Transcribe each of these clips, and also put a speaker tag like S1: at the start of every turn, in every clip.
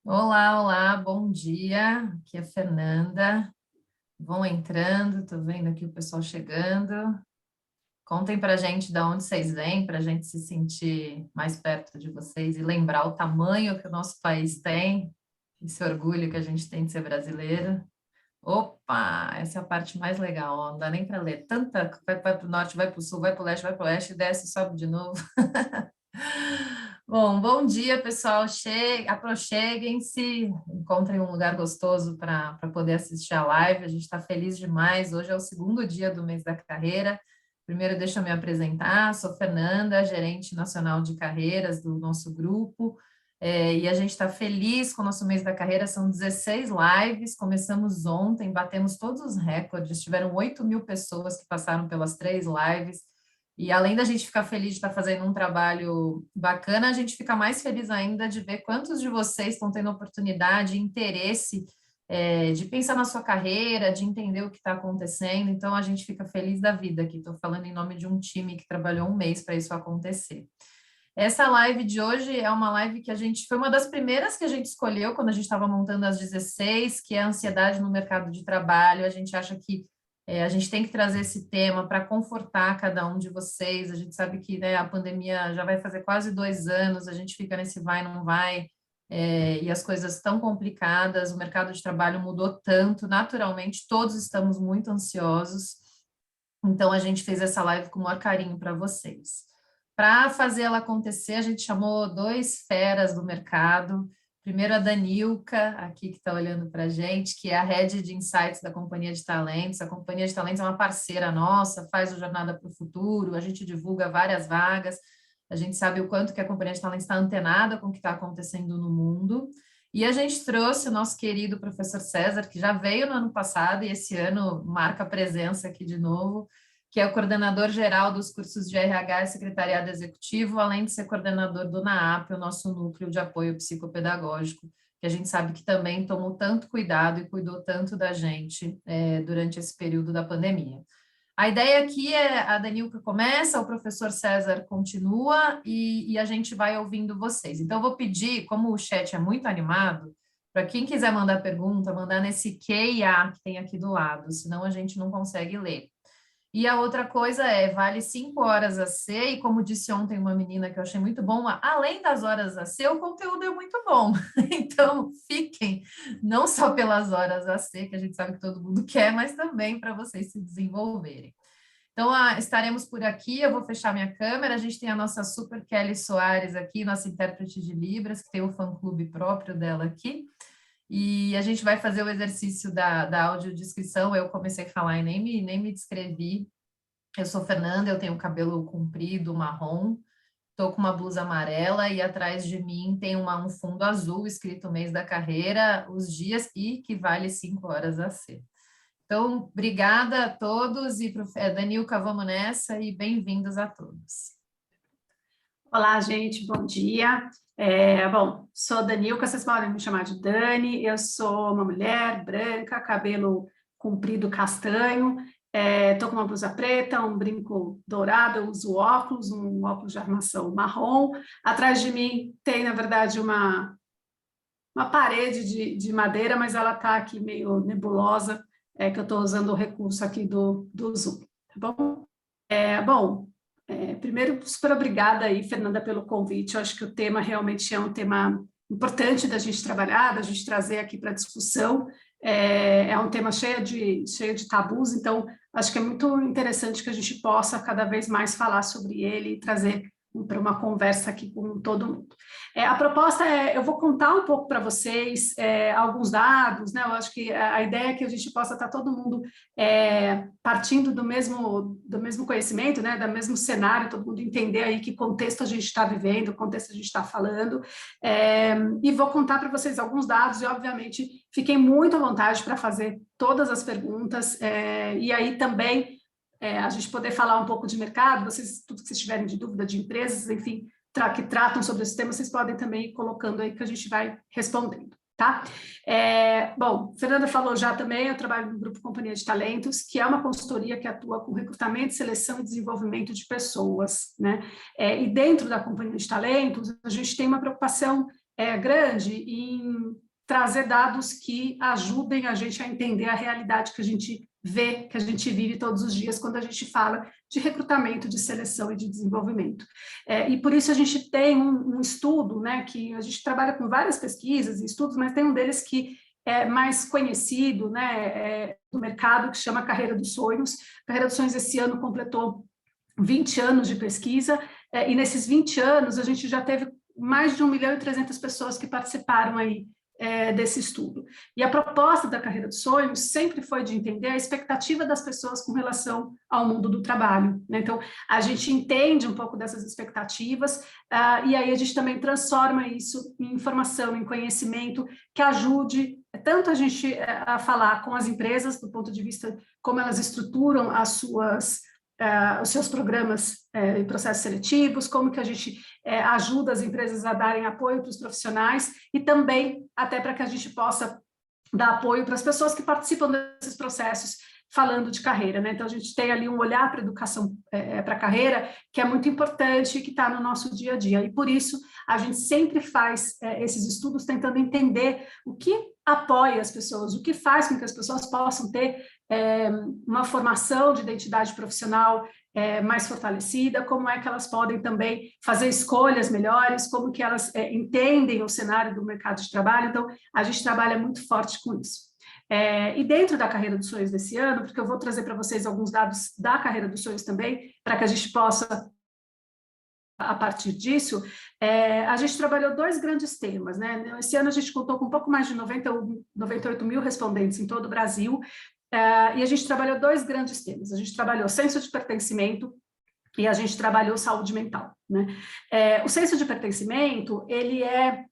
S1: Olá, olá, bom dia. Aqui é a Fernanda. Vão entrando, tô vendo aqui o pessoal chegando. Contem pra gente de onde vocês vêm, para a gente se sentir mais perto de vocês e lembrar o tamanho que o nosso país tem, esse orgulho que a gente tem de ser brasileiro. Opa, essa é a parte mais legal, ó, não dá nem para ler. Tanta, vai para o norte, vai para o sul, vai para o oeste, desce, sobe de novo. Bom dia, pessoal. Aproxeguem-se, encontrem um lugar gostoso para poder assistir a live. A gente está feliz demais. Hoje é o segundo dia do mês da carreira. Primeiro, deixa eu me apresentar. Sou Fernanda, gerente nacional de carreiras do nosso grupo. E a gente está feliz com o nosso mês da carreira. São 16 lives. Começamos ontem, batemos todos os recordes. Tiveram 8.000 pessoas que passaram pelas 3 lives. E além da gente ficar feliz de estar fazendo um trabalho bacana, a gente fica mais feliz ainda de ver quantos de vocês estão tendo oportunidade, interesse, de pensar na sua carreira, de entender o que está acontecendo. Então, a gente fica feliz da vida aqui. Estou falando em nome de um time que trabalhou um mês para isso acontecer. Essa live de hoje é uma live que foi uma das primeiras que a gente escolheu quando a gente estava montando as 16, que é a ansiedade no mercado de trabalho. A gente acha que a gente tem que trazer esse tema para confortar cada um de vocês. A gente sabe que, né, a pandemia já vai fazer quase 2 anos, a gente fica nesse vai, não vai, e as coisas estão complicadas, o mercado de trabalho mudou tanto, naturalmente, todos estamos muito ansiosos. Então, a gente fez essa live com o maior carinho para vocês. Para fazer ela acontecer, a gente chamou 2 feras do mercado. Primeiro, a Danilca, aqui que está olhando para a gente, que é a Head de Insights da Companhia de Talentos. A Companhia de Talentos é uma parceira nossa, faz o Jornada para o Futuro, a gente divulga várias vagas, a gente sabe o quanto que a Companhia de Talentos está antenada com o que está acontecendo no mundo. E a gente trouxe o nosso querido professor César, que já veio no ano passado e esse ano marca presença aqui de novo, que é o coordenador geral dos cursos de RH e Secretariado Executivo, além de ser coordenador do NAAP, o nosso núcleo de apoio psicopedagógico, que a gente sabe que também tomou tanto cuidado e cuidou tanto da gente durante esse período da pandemia. A ideia aqui é a Danilca começa, o professor César continua e a gente vai ouvindo vocês. Então, eu vou pedir, como o chat é muito animado, para quem quiser mandar pergunta, mandar nesse Q e A que tem aqui do lado, senão a gente não consegue ler. E a outra coisa vale 5 horas a C, e como disse ontem uma menina que eu achei muito bom, além das horas a C, o conteúdo é muito bom. Então, fiquem, não só pelas horas a C, que a gente sabe que todo mundo quer, mas também para vocês se desenvolverem. Então, estaremos por aqui, eu vou fechar minha câmera, a gente tem a nossa Super Kelly Soares aqui, nossa intérprete de Libras, que tem o fã-clube próprio dela aqui, e a gente vai fazer o exercício da audiodescrição. Eu comecei a falar e nem me descrevi. Eu sou Fernanda, eu tenho cabelo comprido, marrom, estou com uma blusa amarela e atrás de mim tem um fundo azul escrito mês da carreira, os dias e que vale 5 horas a ser. Então, obrigada a todos e Danilca, vamos nessa e bem-vindos a todos.
S2: Olá, gente, bom dia. Bom, sou Danilca, vocês podem me chamar de Dani, eu sou uma mulher branca, cabelo comprido castanho, estou com uma blusa preta, um brinco dourado, eu uso óculos, um óculos de armação marrom. Atrás de mim tem, na verdade, uma parede de madeira, mas ela está aqui meio nebulosa, que eu estou usando o recurso aqui do Zoom, tá bom? Primeiro, super obrigada aí, Fernanda, pelo convite. Eu acho que o tema realmente é um tema importante da gente trabalhar, da gente trazer aqui para discussão. É um tema cheio de tabus, então acho que é muito interessante que a gente possa cada vez mais falar sobre ele e trazer para uma conversa aqui com todo mundo. A proposta eu vou contar um pouco para vocês alguns dados, né? Eu acho que a ideia é que a gente possa estar todo mundo partindo do mesmo conhecimento, né? Do mesmo cenário, todo mundo entender aí que contexto a gente está vivendo, o contexto a gente está falando, e vou contar para vocês alguns dados e, obviamente, fiquem muito à vontade para fazer todas as perguntas, e aí também a gente poder falar um pouco de mercado, tudo que vocês tiverem de dúvida de empresas, enfim, que tratam sobre esse tema, vocês podem também ir colocando aí que a gente vai respondendo, tá? Bom, Fernanda falou já também, eu trabalho no Grupo Companhia de Talentos, que é uma consultoria que atua com recrutamento, seleção e desenvolvimento de pessoas, né? E dentro da Companhia de Talentos, a gente tem uma preocupação grande em trazer dados que ajudem a gente a entender a realidade que a gente vê, que a gente vive todos os dias quando a gente fala de recrutamento, de seleção e de desenvolvimento. E por isso a gente tem um estudo, né, que a gente trabalha com várias pesquisas e estudos, mas tem um deles que é mais conhecido, né, do mercado, que chama Carreira dos Sonhos. Carreira dos Sonhos esse ano completou 20 anos de pesquisa, e nesses 20 anos a gente já teve mais de 1.300.000 pessoas que participaram aí desse estudo. E a proposta da Carreira dos Sonhos sempre foi de entender a expectativa das pessoas com relação ao mundo do trabalho, né? Então, a gente entende um pouco dessas expectativas, e aí a gente também transforma isso em informação, em conhecimento, que ajude tanto a gente a falar com as empresas, do ponto de vista como elas estruturam os seus programas e processos seletivos, como que a gente ajuda as empresas a darem apoio para os profissionais e também até para que a gente possa dar apoio para as pessoas que participam desses processos falando de carreira, né? Então, a gente tem ali um olhar para a educação, para a carreira, que é muito importante e que está no nosso dia a dia. E, por isso, a gente sempre faz esses estudos tentando entender o que apoia as pessoas, o que faz com que as pessoas possam ter uma formação de identidade profissional mais fortalecida, como é que elas podem também fazer escolhas melhores, como que elas entendem o cenário do mercado de trabalho. Então, a gente trabalha muito forte com isso. E dentro da Carreira dos Sonhos desse ano, porque eu vou trazer para vocês alguns dados da Carreira dos Sonhos também, para que a gente possa, a partir disso, a gente trabalhou 2 grandes temas, né? Esse ano a gente contou com um pouco mais de 98 mil respondentes em todo o Brasil, e a gente trabalhou 2 grandes temas. A gente trabalhou senso de pertencimento e a gente trabalhou saúde mental, né? O senso de pertencimento, ele é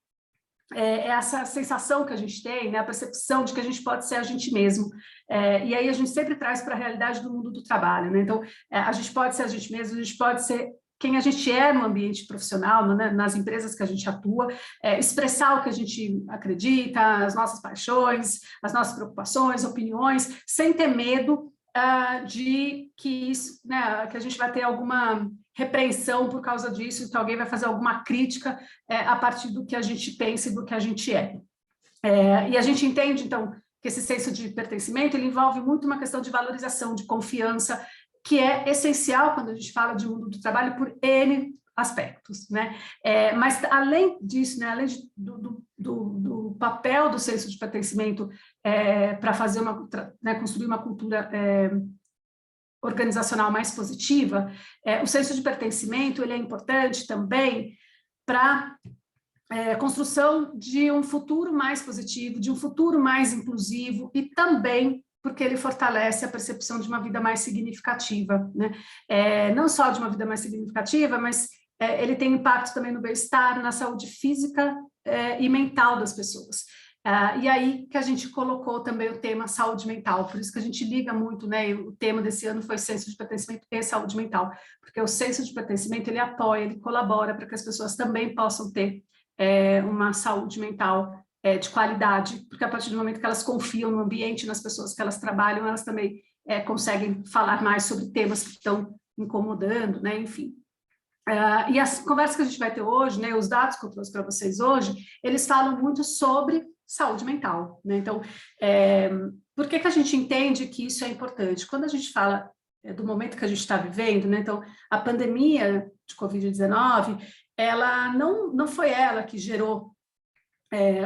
S2: essa sensação que a gente tem, né, a percepção de que a gente pode ser a gente mesmo. E aí a gente sempre traz para a realidade do mundo do trabalho, né? Então, a gente pode ser a gente mesmo, a gente pode ser quem a gente é no ambiente profissional, né, nas empresas que a gente atua, expressar o que a gente acredita, as nossas paixões, as nossas preocupações, opiniões, sem ter medo de que isso, né, que a gente vai ter alguma repreensão por causa disso, que alguém vai fazer alguma crítica a partir do que a gente pensa e do que a gente é. E a gente entende, então, que esse senso de pertencimento ele envolve muito uma questão de valorização, de confiança, que é essencial quando a gente fala de mundo do trabalho por N aspectos, né? Mas além disso, né, além do papel do senso de pertencimento para fazer construir uma cultura organizacional mais positiva, o senso de pertencimento ele é importante também para a construção de um futuro mais positivo, de um futuro mais inclusivo e também porque ele fortalece a percepção de uma vida mais significativa, né? Não só de uma vida mais significativa, mas ele tem impacto também no bem-estar, na saúde física e mental das pessoas. E aí que a gente colocou também o tema saúde mental, por isso que a gente liga muito, né? E o tema desse ano foi senso de pertencimento e saúde mental, porque o senso de pertencimento ele apoia, ele colabora para que as pessoas também possam ter uma saúde mental de qualidade, porque a partir do momento que elas confiam no ambiente, nas pessoas que elas trabalham, elas também conseguem falar mais sobre temas que estão incomodando, né? Enfim. E as conversas que a gente vai ter hoje, né, os dados que eu trouxe para vocês hoje, eles falam muito sobre saúde mental, né? Então, por que a gente entende que isso é importante? Quando a gente fala do momento que a gente está vivendo, né? Então, a pandemia de Covid-19, ela não foi ela que gerou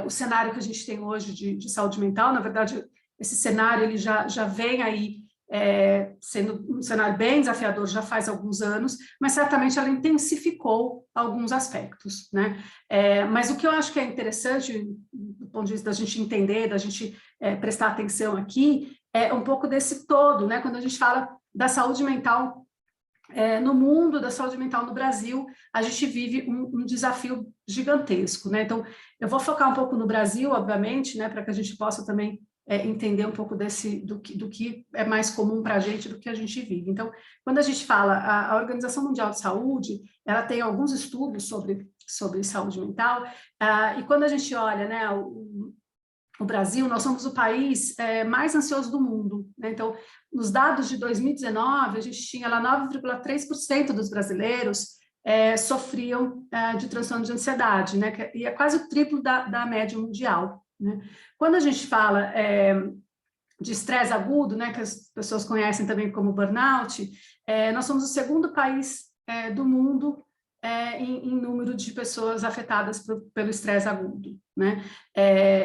S2: o cenário que a gente tem hoje de saúde mental. Na verdade, esse cenário ele já vem aí sendo um cenário bem desafiador já faz alguns anos, mas certamente ela intensificou alguns aspectos, né? Mas o que eu acho que é interessante, do ponto de vista da gente entender, da gente prestar atenção aqui, é um pouco desse todo, né? Quando a gente fala da saúde mental no mundo, da saúde mental no Brasil, a gente vive um desafio gigantesco, né? Então, eu vou focar um pouco no Brasil, obviamente, né, para que a gente possa também entender um pouco do que é mais comum para a gente, do que a gente vive. Então, quando a gente fala, a Organização Mundial de Saúde, ela tem alguns estudos sobre saúde mental, e quando a gente olha, né, o Brasil, nós somos o país mais ansioso do mundo, né? Então, nos dados de 2019, a gente tinha lá 9,3% dos brasileiros sofriam de transtorno de ansiedade, né? E é quase o triplo da média mundial, né? Quando a gente fala de estresse agudo, né, que as pessoas conhecem também como burnout, nós somos o segundo país do mundo em número de pessoas afetadas pelo estresse agudo, né?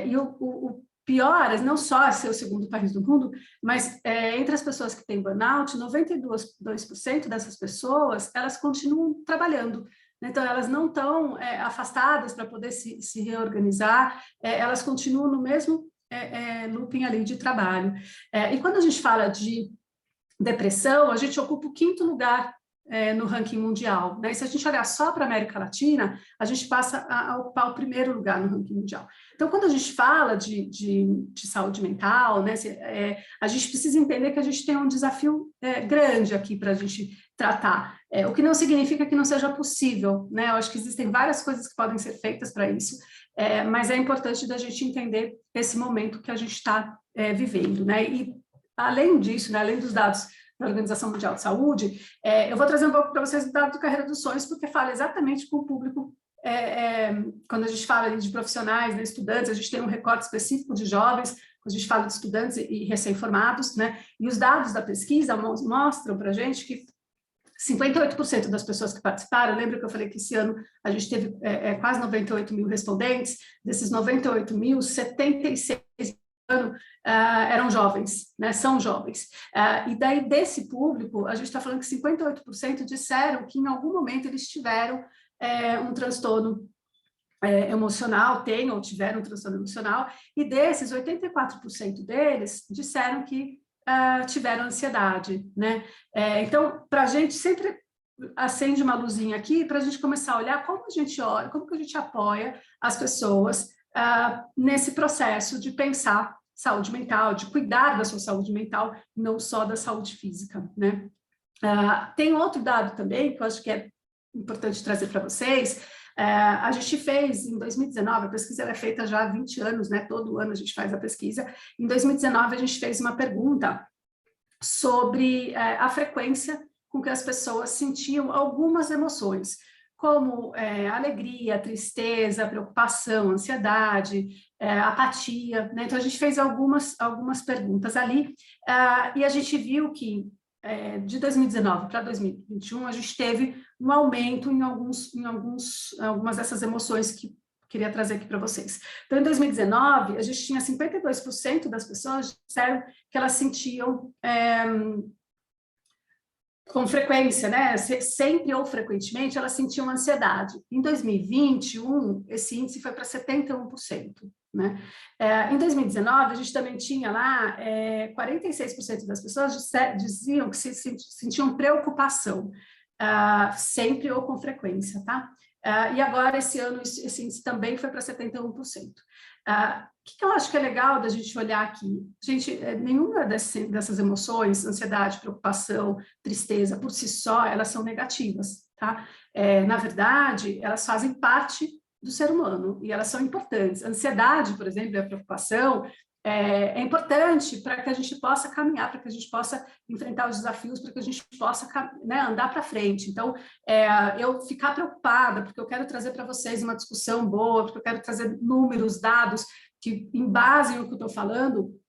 S2: E o pior, não só ser o segundo país do mundo, mas entre as pessoas que têm burnout, 92% dessas pessoas, elas continuam trabalhando. Então, elas não estão afastadas para poder se reorganizar, elas continuam no mesmo looping ali de trabalho. E quando a gente fala de depressão, a gente ocupa o 5º lugar no ranking mundial, né? E se a gente olhar só para a América Latina, a gente passa a ocupar o 1º lugar no ranking mundial. Então, quando a gente fala de saúde mental, né, a gente precisa entender que a gente tem um desafio grande aqui para a gente tratar, o que não significa que não seja possível, né? Eu acho que existem várias coisas que podem ser feitas para isso, mas é importante da gente entender esse momento que a gente está vivendo, né? E, além disso, né, além dos dados da Organização Mundial de Saúde, eu vou trazer um pouco para vocês o dado do Carreira dos Sonhos, porque fala exatamente com o público, quando a gente fala de profissionais, né, estudantes, a gente tem um recorte específico de jovens, quando a gente fala de estudantes e recém-formados, né, e os dados da pesquisa mostram para a gente que 58% das pessoas que participaram, lembra que eu falei que esse ano a gente teve quase 98 mil respondentes, desses 98 mil, 76 eram jovens, né? São jovens. E daí, desse público, a gente está falando que 58% disseram que em algum momento eles tiveram um transtorno emocional, têm ou tiveram um transtorno emocional, e desses, 84% deles disseram que tiveram ansiedade, né? Então, para a gente sempre acende uma luzinha aqui para a gente começar a olhar como a gente olha, como que a gente apoia as pessoas nesse processo de pensar saúde mental, de cuidar da sua saúde mental, não só da saúde física, né? Tem outro dado também que eu acho que é importante trazer para vocês. A gente fez em 2019, a pesquisa é feita já há 20 anos, né? Todo ano a gente faz a pesquisa. Em 2019 a gente fez uma pergunta sobre a frequência com que as pessoas sentiam algumas emoções, como alegria, tristeza, preocupação, ansiedade, apatia, né? Então, a gente fez algumas perguntas ali, e a gente viu que de 2019 para 2021, a gente teve um aumento em algumas dessas emoções que queria trazer aqui para vocês. Então, em 2019, a gente tinha 52% das pessoas que disseram que elas sentiam com frequência, né? Sempre ou frequentemente, elas sentiam ansiedade. Em 2021, esse índice foi para 71%. Né? Em 2019, a gente também tinha lá 46% das pessoas diziam que se sentiam preocupação, sempre ou com frequência, tá? E agora, esse ano, esse índice também foi para 71%. O que eu acho que é legal da gente olhar aqui? Gente, nenhuma dessas emoções, ansiedade, preocupação, tristeza, por si só, elas são negativas, tá? Na verdade, elas fazem parte do ser humano e elas são importantes. A ansiedade, por exemplo, e a preocupação é importante para que a gente possa caminhar, para que a gente possa enfrentar os desafios, para que a gente possa, né, andar para frente. Então, eu ficar preocupada, porque eu quero trazer para vocês uma discussão boa, porque eu quero trazer números, dados, que embasem o que eu estou falando,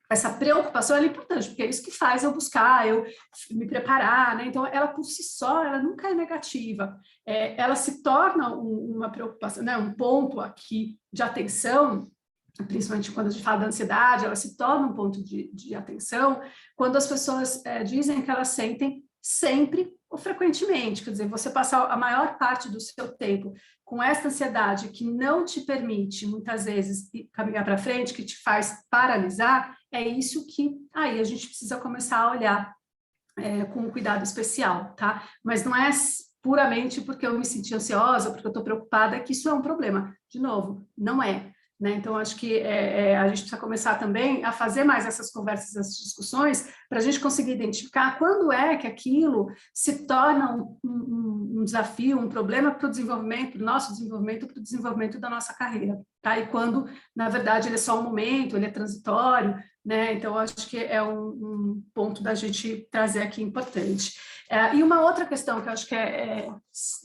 S2: essa preocupação é importante, porque é isso que faz eu buscar, eu me preparar, né? Então, ela por si só, ela nunca é negativa. Ela se torna uma preocupação, né? Um ponto aqui de atenção, principalmente quando a gente fala da ansiedade, ela se torna um ponto de atenção quando as pessoas dizem que elas sentem sempre ou frequentemente, quer dizer, você passar a maior parte do seu tempo com essa ansiedade que não te permite, muitas vezes, caminhar para frente, que te faz paralisar, é isso que aí a gente precisa começar a olhar com um cuidado especial, tá? Mas não é puramente porque eu me senti ansiosa, porque eu estou preocupada, que isso é um problema. De novo, não é. né? Então, acho que a gente precisa começar também a fazer mais essas conversas, essas discussões, para a gente conseguir identificar quando é que aquilo se torna um desafio, um problema para o desenvolvimento, para o nosso desenvolvimento, para o desenvolvimento da nossa carreira, tá? E quando, na verdade, ele é só um momento, ele é transitório, né? Então, acho que é um ponto da gente trazer aqui importante. E uma outra questão que eu acho que é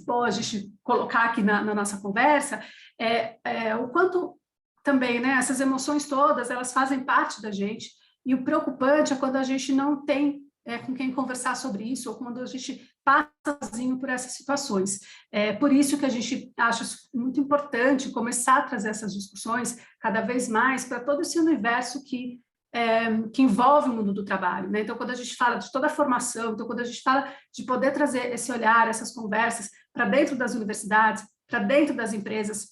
S2: bom a gente colocar aqui na nossa conversa é o quanto também, né, essas emoções todas, elas fazem parte da gente, e o preocupante é quando a gente não tem com quem conversar sobre isso, ou quando a gente passa sozinho por essas situações. Por isso que a gente acha muito importante começar a trazer essas discussões cada vez mais para todo esse universo que envolve o mundo do trabalho, né? Então, quando a gente fala de toda a formação, então, quando a gente fala de poder trazer esse olhar, essas conversas para dentro das universidades, para dentro das empresas,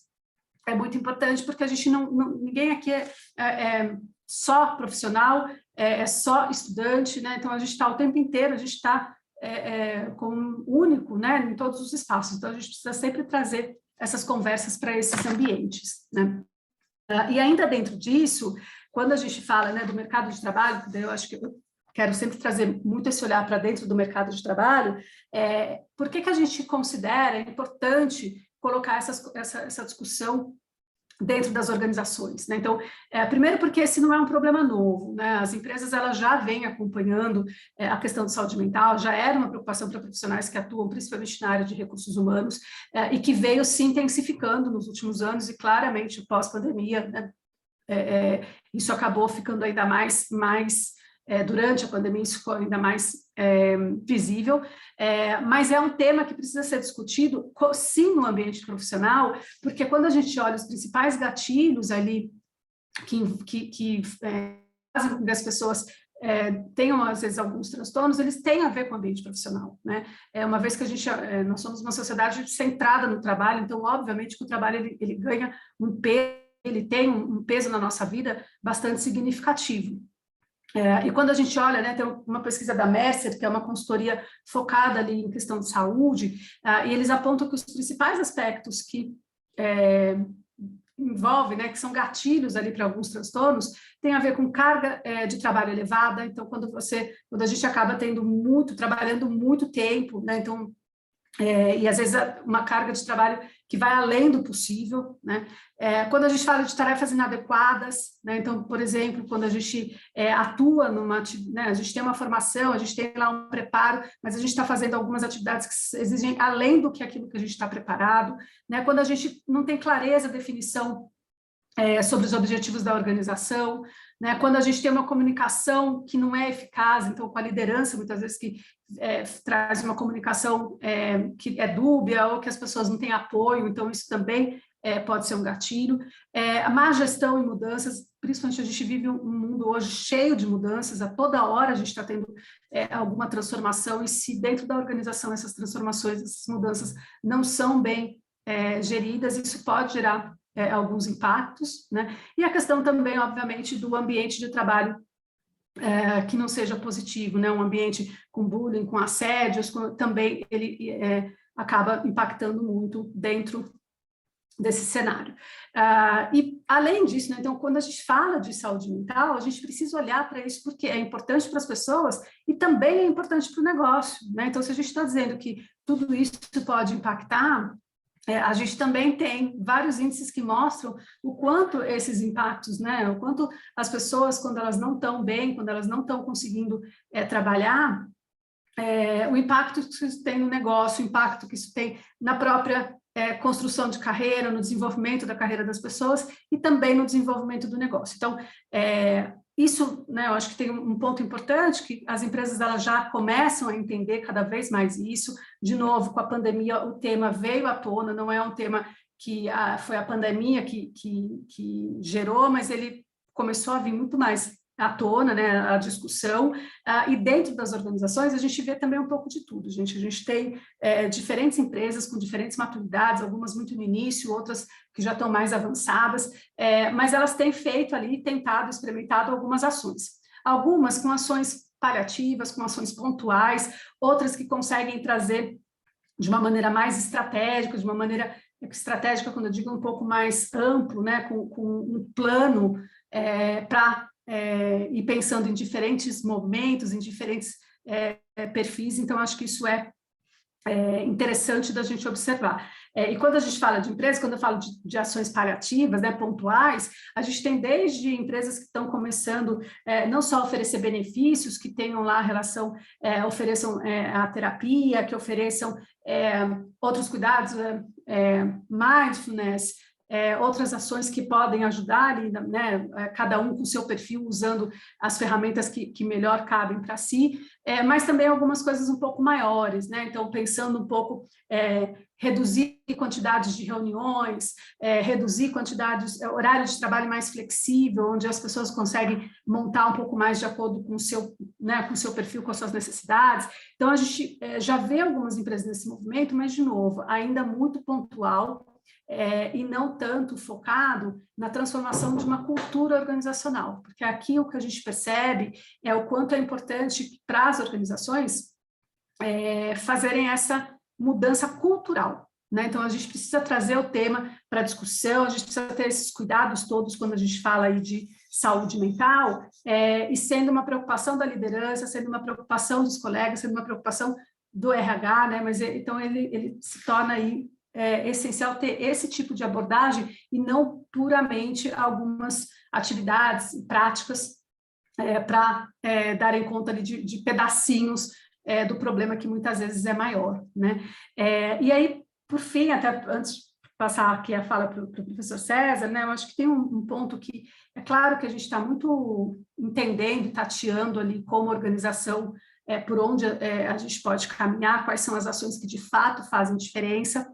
S2: é muito importante, porque a gente ninguém aqui é só profissional, é só estudante, né? Então, a gente está o tempo inteiro, a gente está como único, né, em todos os espaços. Então, a gente precisa sempre trazer essas conversas para esses ambientes, né? E ainda dentro disso, quando a gente fala, né, do mercado de trabalho, eu acho que eu quero sempre trazer muito esse olhar para dentro do mercado de trabalho, por que a gente considera importante colocar essa discussão dentro das organizações, né? Então, primeiro porque esse não é um problema novo, né? As empresas elas já vêm acompanhando a questão de saúde mental, já era uma preocupação para profissionais que atuam principalmente na área de recursos humanos, e que veio se intensificando nos últimos anos, e claramente pós-pandemia, né? Isso acabou ficando ainda mais durante a pandemia, isso ficou ainda mais visível, mas é um tema que precisa ser discutido, sim, no ambiente profissional, porque quando a gente olha os principais gatilhos ali que fazem com que as pessoas tenham, às vezes, alguns transtornos, eles têm a ver com o ambiente profissional, né? Uma vez que nós somos uma sociedade centrada no trabalho, então, obviamente, que o trabalho ele ganha um peso, ele tem um peso na nossa vida bastante significativo. E quando a gente olha, né, tem uma pesquisa da Mercer, que é uma consultoria focada ali em questão de saúde, e eles apontam que os principais aspectos que envolvem, né, que são gatilhos ali para alguns transtornos, tem a ver com carga de trabalho elevada. Então, quando a gente acaba trabalhando muito tempo, né, então e às vezes uma carga de trabalho que vai além do possível, né? Quando a gente fala de tarefas inadequadas, né? Então, por exemplo, quando a gente atua né? A gente tem uma formação, a gente tem lá um preparo, mas a gente está fazendo algumas atividades que exigem além do que aquilo que a gente está preparado, né? Quando a gente não tem clareza, definição sobre os objetivos da organização, né? Quando a gente tem uma comunicação que não é eficaz, então com a liderança, muitas vezes que traz uma comunicação que é dúbia ou que as pessoas não têm apoio, então isso também pode ser um gatilho. A má gestão e mudanças, principalmente a gente vive um mundo hoje cheio de mudanças, a toda hora a gente está tendo alguma transformação, e se dentro da organização essas transformações, essas mudanças não são bem geridas, isso pode gerar alguns impactos, né? E a questão também, obviamente, do ambiente de trabalho que não seja positivo, né? Um ambiente com bullying, com assédios, também ele acaba impactando muito dentro desse cenário. E, além disso, né, então, quando a gente fala de saúde mental, a gente precisa olhar para isso porque é importante para as pessoas e também é importante para o negócio, né? Então, se a gente está dizendo que tudo isso pode impactar, a gente também tem vários índices que mostram o quanto esses impactos, né, o quanto as pessoas, quando elas não estão bem, quando elas não estão conseguindo trabalhar, o impacto que isso tem no negócio, o impacto que isso tem na própria construção de carreira, no desenvolvimento da carreira das pessoas e também no desenvolvimento do negócio. Então, isso, né, eu acho que tem um ponto importante, que as empresas elas já começam a entender cada vez mais isso. De novo, com a pandemia, o tema veio à tona, não é um tema que foi a pandemia que gerou, mas ele começou a vir muito mais à tona, né, a discussão, e dentro das organizações a gente vê também um pouco de tudo, gente. A gente tem diferentes empresas com diferentes maturidades, algumas muito no início, outras que já estão mais avançadas, mas elas têm feito ali, experimentado algumas ações. Algumas com ações paliativas, com ações pontuais, outras que conseguem trazer de uma maneira mais estratégica, de uma maneira estratégica, quando eu digo um pouco mais amplo, né, com um plano para ir pensando em diferentes movimentos, em diferentes perfis. Então, acho que isso é interessante da gente observar. E quando a gente fala de empresas, quando eu falo de ações paliativas, né, pontuais, a gente tem desde empresas que estão começando não só a oferecer benefícios, que tenham lá relação, ofereçam a terapia, que ofereçam outros cuidados, mindfulness, outras ações que podem ajudar, né, cada um com o seu perfil, usando as ferramentas que melhor cabem para si, mas também algumas coisas um pouco maiores, né? Então, pensando um pouco, reduzir quantidades de reuniões, reduzir quantidades, horário de trabalho mais flexível, onde as pessoas conseguem montar um pouco mais de acordo com o seu, né, com o seu perfil, com as suas necessidades. Então, a gente já vê algumas empresas nesse movimento, mas, de novo, ainda muito pontual, e não tanto focado na transformação de uma cultura organizacional, porque aqui o que a gente percebe é o quanto é importante para as organizações fazerem essa mudança cultural, né? Então, a gente precisa trazer o tema para discussão, a gente precisa ter esses cuidados todos quando a gente fala aí de saúde mental, e sendo uma preocupação da liderança, sendo uma preocupação dos colegas, sendo uma preocupação do RH, né? Mas então ele se torna aí essencial ter esse tipo de abordagem e não puramente algumas atividades e práticas para darem conta ali de pedacinhos do problema que muitas vezes é maior, né? E aí, por fim, até antes de passar aqui a fala para o professor César, né, eu acho que tem um ponto que é claro que a gente está muito entendendo, tateando ali como organização, por onde a gente pode caminhar, quais são as ações que de fato fazem diferença,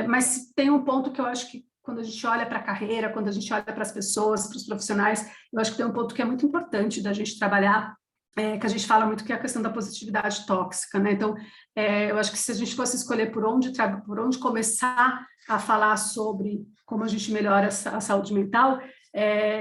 S2: mas tem um ponto que eu acho que quando a gente olha para a carreira, quando a gente olha para as pessoas, para os profissionais, eu acho que tem um ponto que é muito importante da gente trabalhar, que a gente fala muito, que é a questão da positividade tóxica, né? Então, eu acho que se a gente fosse escolher por onde começar a falar sobre como a gente melhora a saúde mental,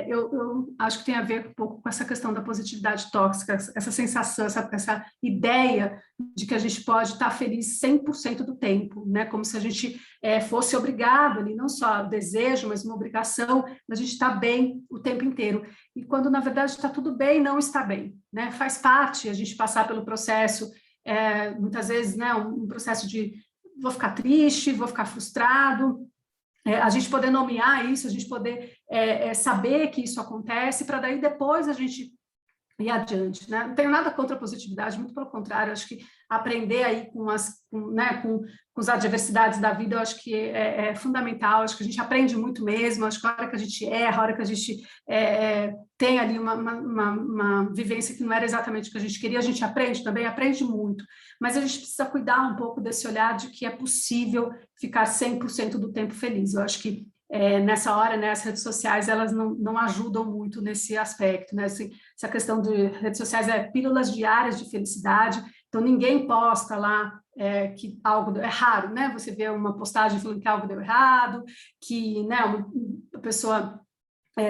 S2: eu acho que tem a ver um pouco com essa questão da positividade tóxica, essa sensação, essa ideia de que a gente pode estar feliz 100% do tempo, né? Como se a gente fosse obrigado ali, não só desejo, mas uma obrigação da gente estar bem o tempo inteiro. E quando, na verdade, está tudo bem, não está bem, né? Faz parte a gente passar pelo processo, muitas vezes, né, um processo de vou ficar triste, vou ficar frustrado, a gente poder nomear isso, a gente poder saber que isso acontece, para daí depois a gente ir adiante, né? Não tenho nada contra a positividade, muito pelo contrário, acho que aprender aí com as adversidades da vida, eu acho que é fundamental, acho que a gente aprende muito mesmo, acho que a hora que a gente erra, a hora que a gente tem ali uma vivência que não era exatamente o que a gente queria, a gente aprende também, aprende muito, mas a gente precisa cuidar um pouco desse olhar de que é possível ficar 100% do tempo feliz. Eu acho que nessa hora, né, as redes sociais, elas não ajudam muito nesse aspecto, né? Essa questão de redes sociais pílulas diárias de felicidade, então ninguém posta lá que algo é raro, né? Você vê uma postagem falando que algo deu errado, que, né, a pessoa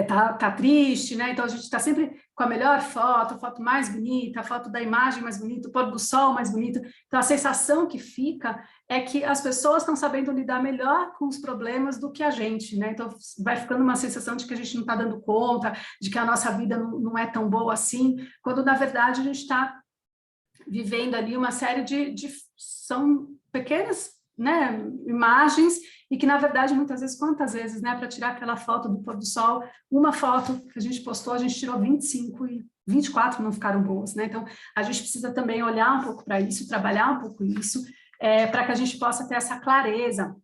S2: tá triste, né? Então a gente está sempre com a melhor foto, a foto mais bonita, a foto da imagem mais bonita, o pôr do sol mais bonito. Então a sensação que fica é que as pessoas estão sabendo lidar melhor com os problemas do que a gente, né? Então vai ficando uma sensação de que a gente não está dando conta, de que a nossa vida não é tão boa assim, quando na verdade a gente está vivendo ali uma série são pequenas, né, imagens, e que, na verdade, muitas vezes, quantas vezes, né, para tirar aquela foto do pôr do sol, uma foto que a gente postou, a gente tirou 25 e 24 não ficaram boas, né? Então, a gente precisa também olhar um pouco para isso, trabalhar um pouco isso, para que a gente possa ter essa clareza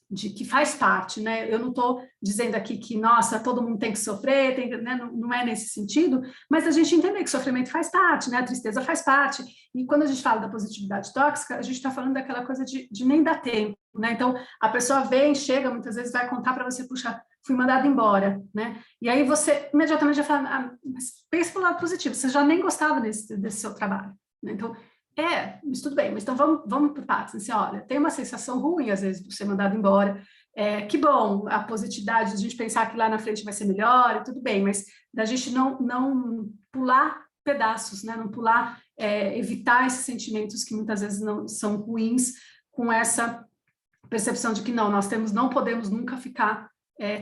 S2: de que faz parte, né? Eu não estou dizendo aqui que, nossa, todo mundo tem que sofrer, né? Não é nesse sentido, mas a gente entender que sofrimento faz parte, né? A tristeza faz parte. E quando a gente fala da positividade tóxica, a gente está falando daquela coisa de nem dar tempo, né? Então, a pessoa vem, chega, muitas vezes vai contar para você, puxa, fui mandada embora, né? E aí você imediatamente já fala, mas pensa pelo lado positivo, você já nem gostava desse seu trabalho, né? Então, mas tudo bem, mas então vamos por partes. Assim, olha, tem uma sensação ruim, às vezes, de ser mandado embora. Que bom, a positividade, a gente pensar que lá na frente vai ser melhor, tudo bem, mas da gente não pular pedaços, né? Não pular, evitar esses sentimentos que muitas vezes não são ruins com essa percepção de que não podemos nunca ficar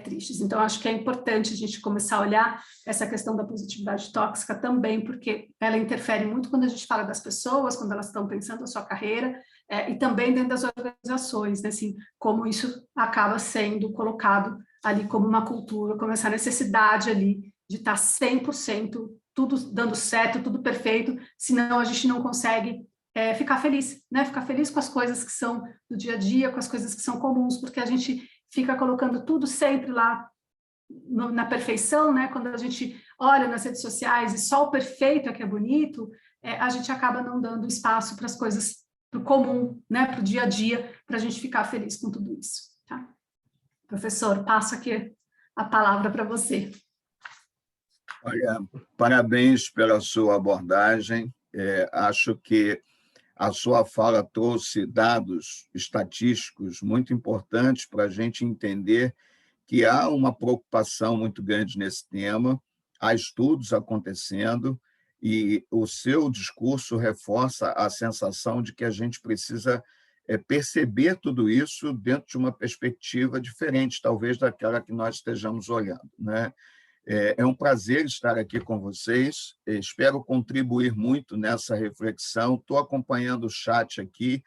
S2: tristes. Então, acho que é importante a gente começar a olhar essa questão da positividade tóxica também, porque ela interfere muito quando a gente fala das pessoas, quando elas estão pensando a sua carreira, e também dentro das organizações, né? Assim, como isso acaba sendo colocado ali como uma cultura, como essa necessidade ali de estar 100%, tudo dando certo, tudo perfeito, senão a gente não consegue ficar feliz, né? Ficar feliz com as coisas que são do dia a dia, com as coisas que são comuns, porque a gente fica colocando tudo sempre lá na perfeição, né? Quando a gente olha nas redes sociais e só o perfeito é que é bonito, a gente acaba não dando espaço para as coisas, para o comum, né? Para o dia a dia, para a gente ficar feliz com tudo isso. Tá? Professor, passo aqui a palavra para você.
S3: Olha, parabéns pela sua abordagem. Acho que a sua fala trouxe dados estatísticos muito importantes para a gente entender que há uma preocupação muito grande nesse tema, há estudos acontecendo, e o seu discurso reforça a sensação de que a gente precisa perceber tudo isso dentro de uma perspectiva diferente, talvez daquela que nós estejamos olhando, né? É um prazer estar aqui com vocês, espero contribuir muito nessa reflexão, estou acompanhando o chat aqui,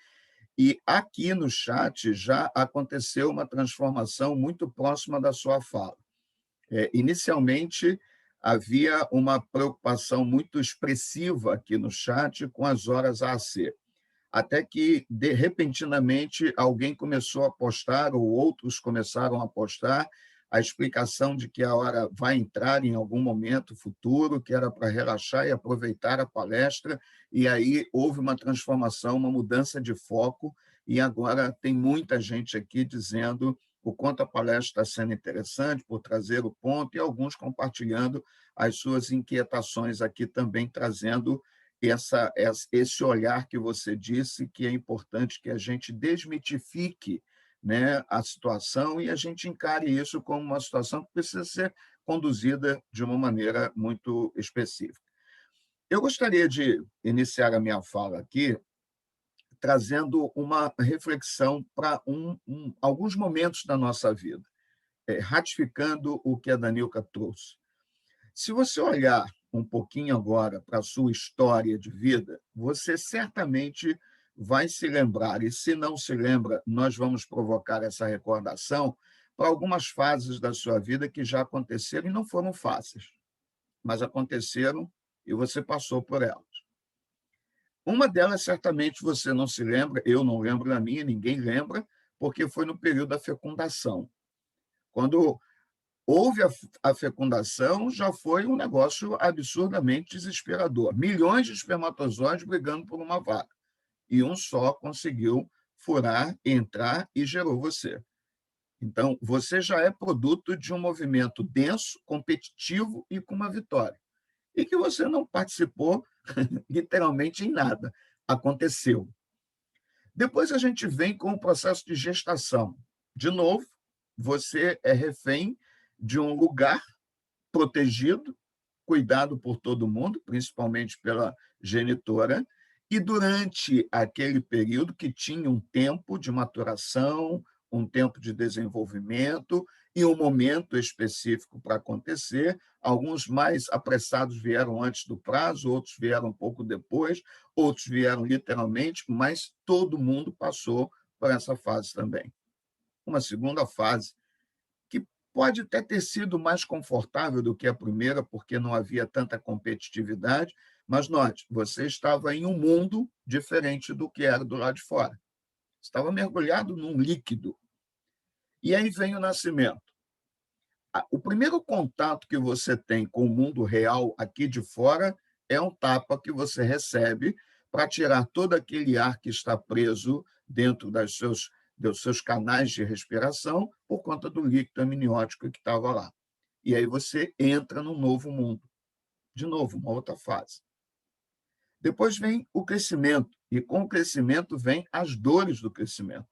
S3: e aqui no chat já aconteceu uma transformação muito próxima da sua fala. Inicialmente, havia uma preocupação muito expressiva aqui no chat com as horas AC, até que, repentinamente, alguém começou a postar, ou outros começaram a postar, a explicação de que a hora vai entrar em algum momento futuro, que era para relaxar e aproveitar a palestra, e aí houve uma transformação, uma mudança de foco, e agora tem muita gente aqui dizendo o quanto a palestra está sendo interessante por trazer o ponto, e alguns compartilhando as suas inquietações aqui também, trazendo esse olhar que você disse, que é importante que a gente desmitifique, né, a situação e a gente encare isso como uma situação que precisa ser conduzida de uma maneira muito específica. Eu gostaria de iniciar a minha fala aqui trazendo uma reflexão para alguns momentos da nossa vida, ratificando o que a Danilka trouxe. Se você olhar um pouquinho agora para a sua história de vida, você certamente vai se lembrar, e se não se lembra, nós vamos provocar essa recordação para algumas fases da sua vida que já aconteceram e não foram fáceis, mas aconteceram e você passou por elas. Uma delas, certamente, você não se lembra, eu não lembro da minha, ninguém lembra, porque foi no período da fecundação. Quando houve a fecundação, já foi um negócio absurdamente desesperador. Milhões de espermatozoides brigando por uma vaga. E um só conseguiu furar, entrar e gerou você. Então, você já é produto de um movimento denso, competitivo e com uma vitória. E que você não participou literalmente em nada. Aconteceu. Depois a gente vem com o processo de gestação. De novo, você é refém de um lugar protegido, cuidado por todo mundo, principalmente pela genitora, e durante aquele período que tinha um tempo de maturação, um tempo de desenvolvimento e um momento específico para acontecer. Alguns mais apressados vieram antes do prazo, outros vieram um pouco depois, outros vieram literalmente, mas todo mundo passou por essa fase também. Uma segunda fase, que pode até ter sido mais confortável do que a primeira, porque não havia tanta competitividade, mas note, você estava em um mundo diferente do que era do lado de fora. Estava mergulhado num líquido. E aí vem o nascimento. O primeiro contato que você tem com o mundo real aqui de fora é um tapa que você recebe para tirar todo aquele ar que está preso dentro dos seus canais de respiração por conta do líquido amniótico que estava lá. E aí você entra num novo mundo. De novo, uma outra fase. Depois vem o crescimento, e com o crescimento vem as dores do crescimento.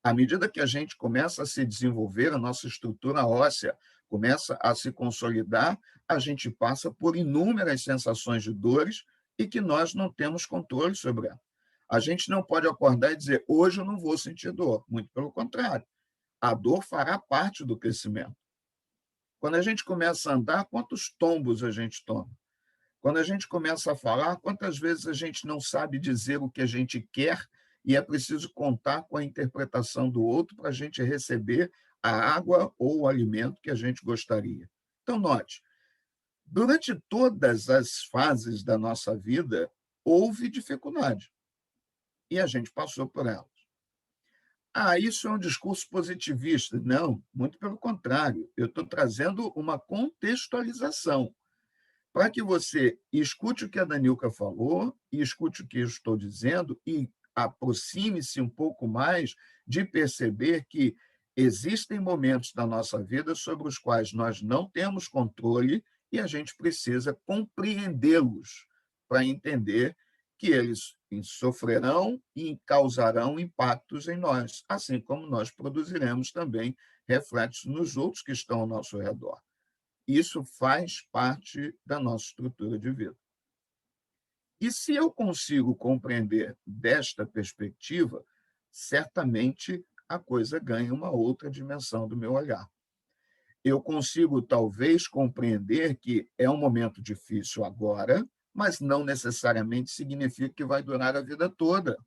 S3: À medida que a gente começa a se desenvolver, a nossa estrutura óssea começa a se consolidar, a gente passa por inúmeras sensações de dores e que nós não temos controle sobre ela. A gente não pode acordar e dizer, hoje eu não vou sentir dor. Muito pelo contrário. A dor fará parte do crescimento. Quando a gente começa a andar, quantos tombos a gente toma? Quando a gente começa a falar, quantas vezes a gente não sabe dizer o que a gente quer e é preciso contar com a interpretação do outro para a gente receber a água ou o alimento que a gente gostaria. Então, note, durante todas as fases da nossa vida, houve dificuldade e a gente passou por elas. Isso é um discurso positivista. Não, muito pelo contrário. Eu estou trazendo uma contextualização para que você escute o que a Danilca falou e escute o que eu estou dizendo e aproxime-se um pouco mais de perceber que existem momentos da nossa vida sobre os quais nós não temos controle e a gente precisa compreendê-los para entender que eles sofrerão e causarão impactos em nós, assim como nós produziremos também reflexos nos outros que estão ao nosso redor. Isso faz parte da nossa estrutura de vida. E se eu consigo compreender desta perspectiva, certamente a coisa ganha uma outra dimensão do meu olhar. Eu consigo, talvez, compreender que é um momento difícil agora, mas não necessariamente significa que vai durar a vida toda.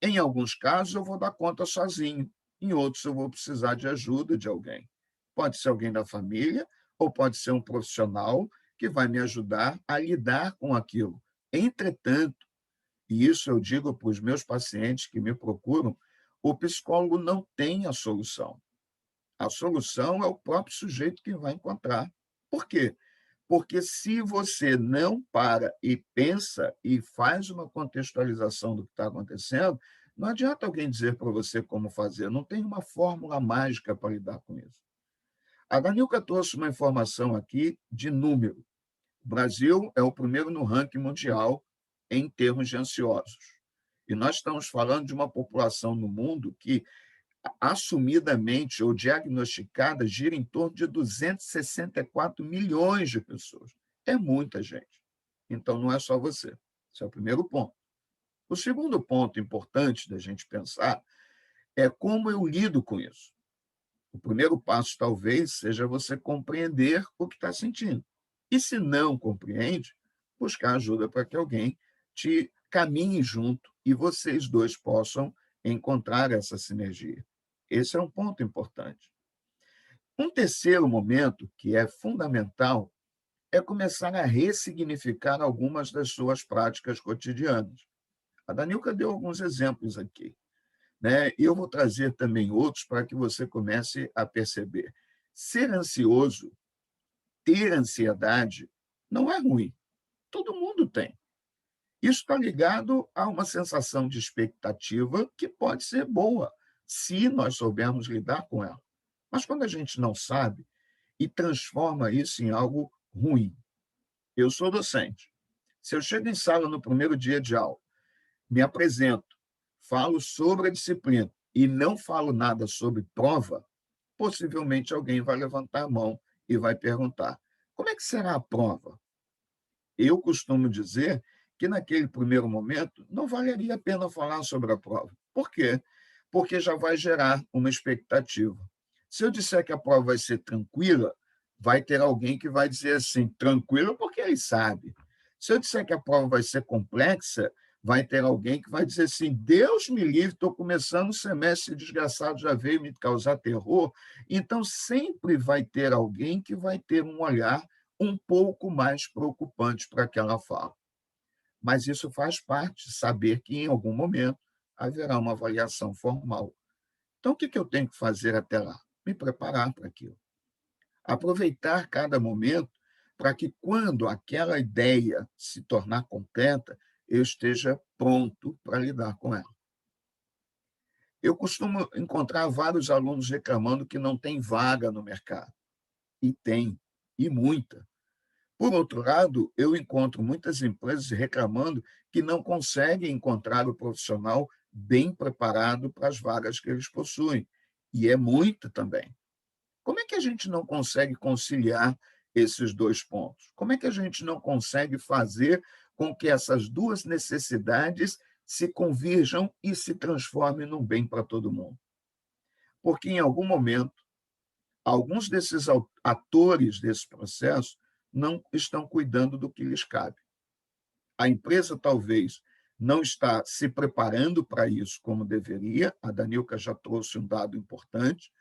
S3: Em alguns casos, eu vou dar conta sozinho, em outros, eu vou precisar de ajuda de alguém. Pode ser alguém da família, ou pode ser um profissional que vai me ajudar a lidar com aquilo. Entretanto, e isso eu digo para os meus pacientes que me procuram, o psicólogo não tem a solução. A solução é o próprio sujeito que vai encontrar. Por quê? Porque se você não para e pensa e faz uma contextualização do que está acontecendo, não adianta alguém dizer para você como fazer, não tem uma fórmula mágica para lidar com isso. A Danilca trouxe uma informação aqui de número. O Brasil é o primeiro no ranking mundial em termos de ansiosos. E nós estamos falando de uma população no mundo que, assumidamente ou diagnosticada, gira em torno de 264 milhões de pessoas. É muita gente. Então, não é só você. Esse é o primeiro ponto. O segundo ponto importante da gente pensar é como eu lido com isso. O primeiro passo, talvez, seja você compreender o que está sentindo. E, se não compreende, buscar ajuda para que alguém te caminhe junto e vocês dois possam encontrar essa sinergia. Esse é um ponto importante. Um terceiro momento, que é fundamental, é começar a ressignificar algumas das suas práticas cotidianas. A Danilca deu alguns exemplos aqui, né? E eu vou trazer também outros para que você comece a perceber. Ser ansioso, ter ansiedade, não é ruim. Todo mundo tem. Isso está ligado a uma sensação de expectativa que pode ser boa, se nós soubermos lidar com ela. Mas quando a gente não sabe e transforma isso em algo ruim. Eu sou docente. Se eu chego em sala no primeiro dia de aula, me apresento, falo sobre a disciplina e não falo nada sobre prova, possivelmente alguém vai levantar a mão e vai perguntar: como é que será a prova? Eu costumo dizer que, naquele primeiro momento, não valeria a pena falar sobre a prova. Por quê? Porque já vai gerar uma expectativa. Se eu disser que a prova vai ser tranquila, vai ter alguém que vai dizer assim, tranquila porque ele sabe. Se eu disser que a prova vai ser complexa, vai ter alguém que vai dizer assim, Deus me livre, estou começando o semestre desgraçado, já veio me causar terror. Então, sempre vai ter alguém que vai ter um olhar um pouco mais preocupante para aquela fala. Mas isso faz parte, saber que, em algum momento, haverá uma avaliação formal. Então, o que eu tenho que fazer até lá? Me preparar para aquilo. Aproveitar cada momento para que, quando aquela ideia se tornar concreta, eu esteja pronto para lidar com ela. Eu costumo encontrar vários alunos reclamando que não tem vaga no mercado. E tem, e muita. Por outro lado, eu encontro muitas empresas reclamando que não conseguem encontrar o profissional bem preparado para as vagas que eles possuem. E é muito também. Como é que a gente não consegue conciliar esses dois pontos? Como é que a gente não consegue fazer com que essas duas necessidades se convirjam e se transformem num bem para todo mundo. Porque, em algum momento, alguns desses atores desse processo não estão cuidando do que lhes cabe. A empresa talvez não está se preparando para isso como deveria, a Danilca já trouxe um dado importante,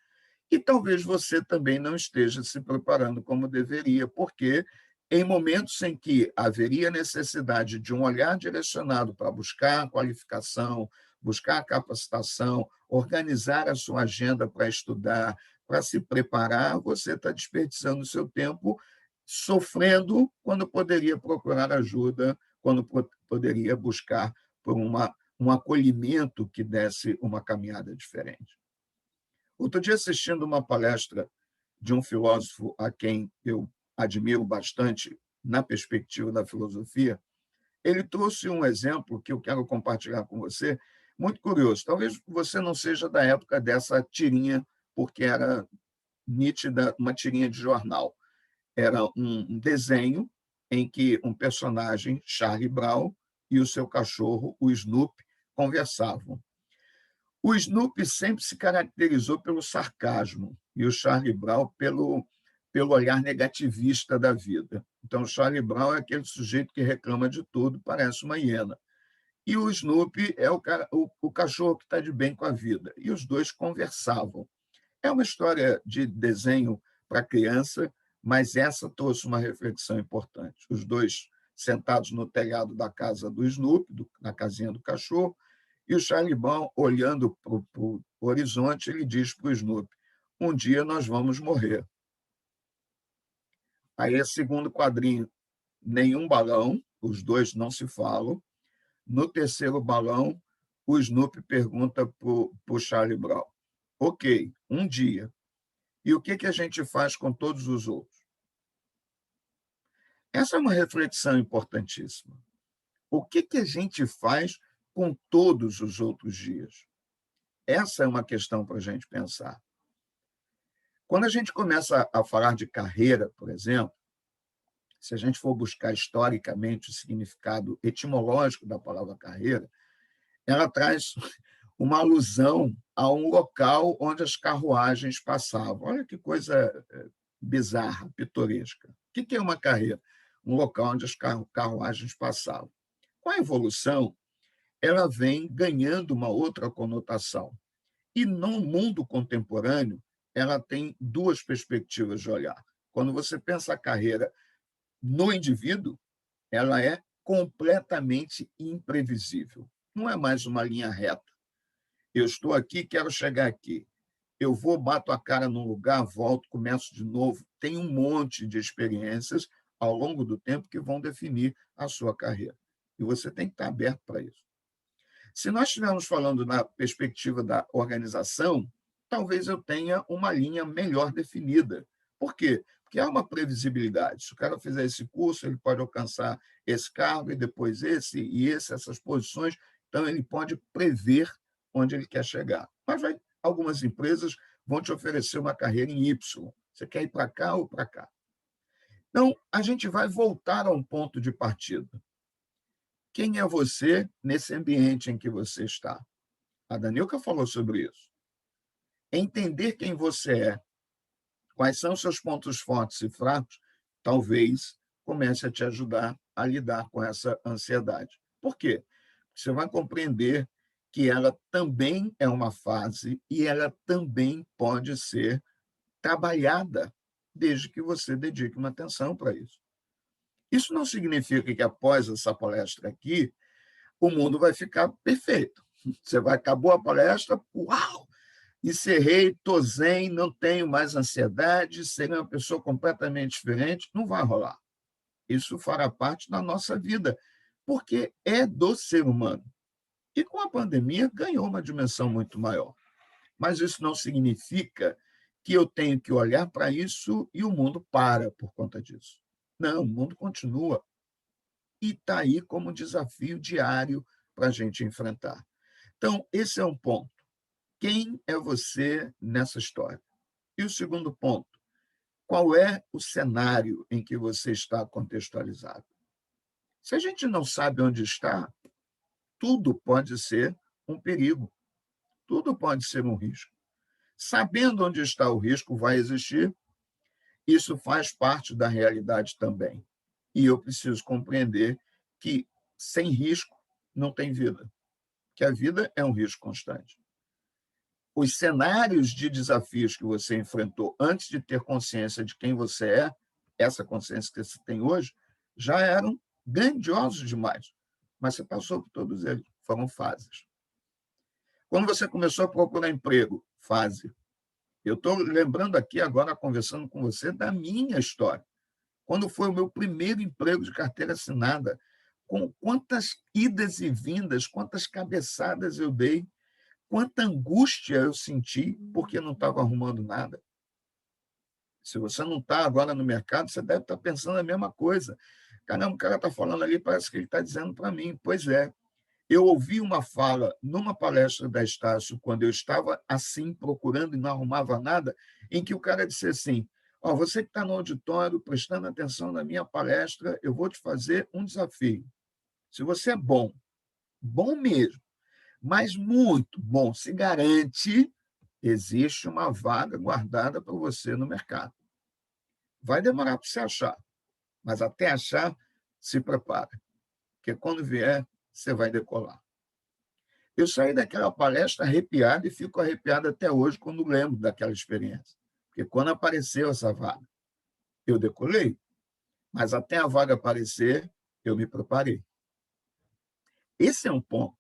S3: e talvez você também não esteja se preparando como deveria, porque em momentos em que haveria necessidade de um olhar direcionado para buscar qualificação, buscar capacitação, organizar a sua agenda para estudar, para se preparar, você está desperdiçando o seu tempo sofrendo quando poderia procurar ajuda, quando poderia buscar por um acolhimento que desse uma caminhada diferente. Outro dia, assistindo uma palestra de um filósofo a quem eu admiro bastante na perspectiva da filosofia, ele trouxe um exemplo que eu quero compartilhar com você, muito curioso. Talvez você não seja da época dessa tirinha, porque era nítida, uma tirinha de jornal. Era um desenho em que um personagem, Charlie Brown, e o seu cachorro, o Snoopy, conversavam. O Snoopy sempre se caracterizou pelo sarcasmo e o Charlie Brown pelo olhar negativista da vida. Então, o Charlie Brown é aquele sujeito que reclama de tudo, parece uma hiena. E o Snoopy é o cachorro que está de bem com a vida. E os dois conversavam. É uma história de desenho para criança, mas essa trouxe uma reflexão importante. Os dois sentados no telhado da casa do Snoopy, na casinha do cachorro, e o Charlie Brown, olhando para o horizonte, ele diz para o Snoopy: um dia nós vamos morrer. Aí, segundo quadrinho, nenhum balão, os dois não se falam. No terceiro balão, o Snoopy pergunta para o Charlie Brown: ok, um dia. E o que a gente faz com todos os outros? Essa é uma reflexão importantíssima. O que a gente faz com todos os outros dias? Essa é uma questão para a gente pensar. Quando a gente começa a falar de carreira, por exemplo, se a gente for buscar historicamente o significado etimológico da palavra carreira, ela traz uma alusão a um local onde as carruagens passavam. Olha que coisa bizarra, pitoresca. O que é uma carreira? Um local onde as carruagens passavam. Com a evolução, ela vem ganhando uma outra conotação. E no mundo contemporâneo, ela tem duas perspectivas de olhar. Quando você pensa a carreira no indivíduo, ela é completamente imprevisível. Não é mais uma linha reta. Eu estou aqui, quero chegar aqui. Eu vou, bato a cara num lugar, volto, começo de novo. Tem um monte de experiências ao longo do tempo que vão definir a sua carreira. E você tem que estar aberto para isso. Se nós estivermos falando na perspectiva da organização, talvez eu tenha uma linha melhor definida. Por quê? Porque há uma previsibilidade. Se o cara fizer esse curso, ele pode alcançar esse cargo e depois esse e esse, essas posições. Então, ele pode prever onde ele quer chegar. Mas algumas empresas vão te oferecer uma carreira em Y. Você quer ir para cá ou para cá? Então, a gente vai voltar a um ponto de partida. Quem é você nesse ambiente em que você está? A Danilca falou sobre isso. Entender quem você é, quais são seus pontos fortes e fracos, talvez comece a te ajudar a lidar com essa ansiedade. Por quê? Você vai compreender que ela também é uma fase e ela também pode ser trabalhada, desde que você dedique uma atenção para isso. Isso não significa que após essa palestra aqui, o mundo vai ficar perfeito. Você acabou a palestra, uau! Encerrei, estou zen, não tenho mais ansiedade, serei uma pessoa completamente diferente. Não vai rolar. Isso fará parte da nossa vida, porque é do ser humano. E com a pandemia ganhou uma dimensão muito maior. Mas isso não significa que eu tenho que olhar para isso e o mundo para por conta disso. Não, o mundo continua. E está aí como desafio diário para a gente enfrentar. Então, esse é um ponto. Quem é você nessa história? E o segundo ponto, qual é o cenário em que você está contextualizado? Se a gente não sabe onde está, tudo pode ser um perigo, tudo pode ser um risco. Sabendo onde está o risco, vai existir, isso faz parte da realidade também. E eu preciso compreender que sem risco não tem vida, que a vida é um risco constante. Os cenários de desafios que você enfrentou antes de ter consciência de quem você é, essa consciência que você tem hoje, já eram grandiosos demais, mas você passou por todos eles, foram fases. Quando você começou a procurar emprego, fase. Eu estou lembrando aqui agora, conversando com você, da minha história. Quando foi o meu primeiro emprego de carteira assinada, com quantas idas e vindas, quantas cabeçadas eu dei, quanta angústia eu senti porque não estava arrumando nada. Se você não está agora no mercado, você deve estar pensando a mesma coisa. Caramba, o cara está falando ali, parece que ele está dizendo para mim. Pois é, eu ouvi uma fala numa palestra da Estácio, quando eu estava assim, procurando e não arrumava nada, em que o cara disse assim, ó, você que está no auditório, prestando atenção na minha palestra, eu vou te fazer um desafio. Se você é bom, bom mesmo, mas muito bom, se garante, existe uma vaga guardada para você no mercado. Vai demorar para você achar, mas até achar, se prepara, porque quando vier, você vai decolar. Eu saí daquela palestra arrepiado e fico arrepiado até hoje quando lembro daquela experiência. Porque quando apareceu essa vaga, eu decolei, mas até a vaga aparecer, eu me preparei. Esse é um ponto.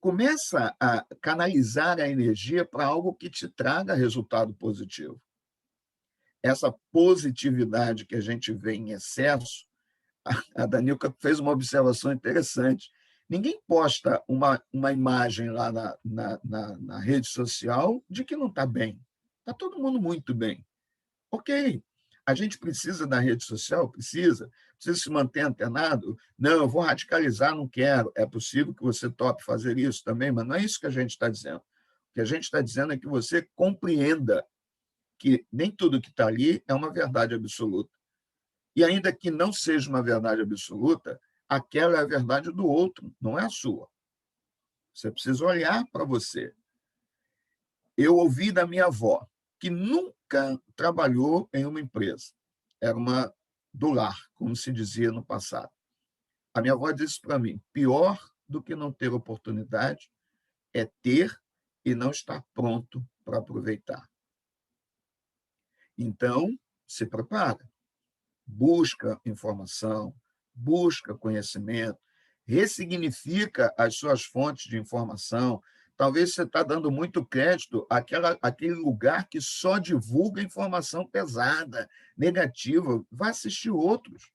S3: Começa a canalizar a energia para algo que te traga resultado positivo. Essa positividade que a gente vê em excesso, a Danilka fez uma observação interessante. Ninguém posta uma imagem lá na rede social de que não está bem. Está todo mundo muito bem. Ok, a gente precisa da rede social? Precisa se manter antenado? Não, eu vou radicalizar, não quero. É possível que você tope fazer isso também, mas não é isso que a gente está dizendo. O que a gente está dizendo é que você compreenda que nem tudo que está ali é uma verdade absoluta. E ainda que não seja uma verdade absoluta, aquela é a verdade do outro, não é a sua. Você precisa olhar para você. Eu ouvi da minha avó, que nunca trabalhou em uma empresa. Era uma do lar, como se dizia no passado. A minha avó disse para mim, pior do que não ter oportunidade é ter e não estar pronto para aproveitar. Então, se prepara. Busca informação, busca conhecimento, ressignifica as suas fontes de informação. Talvez você está dando muito crédito àquele lugar que só divulga informação pesada, negativa. Vá assistir outros.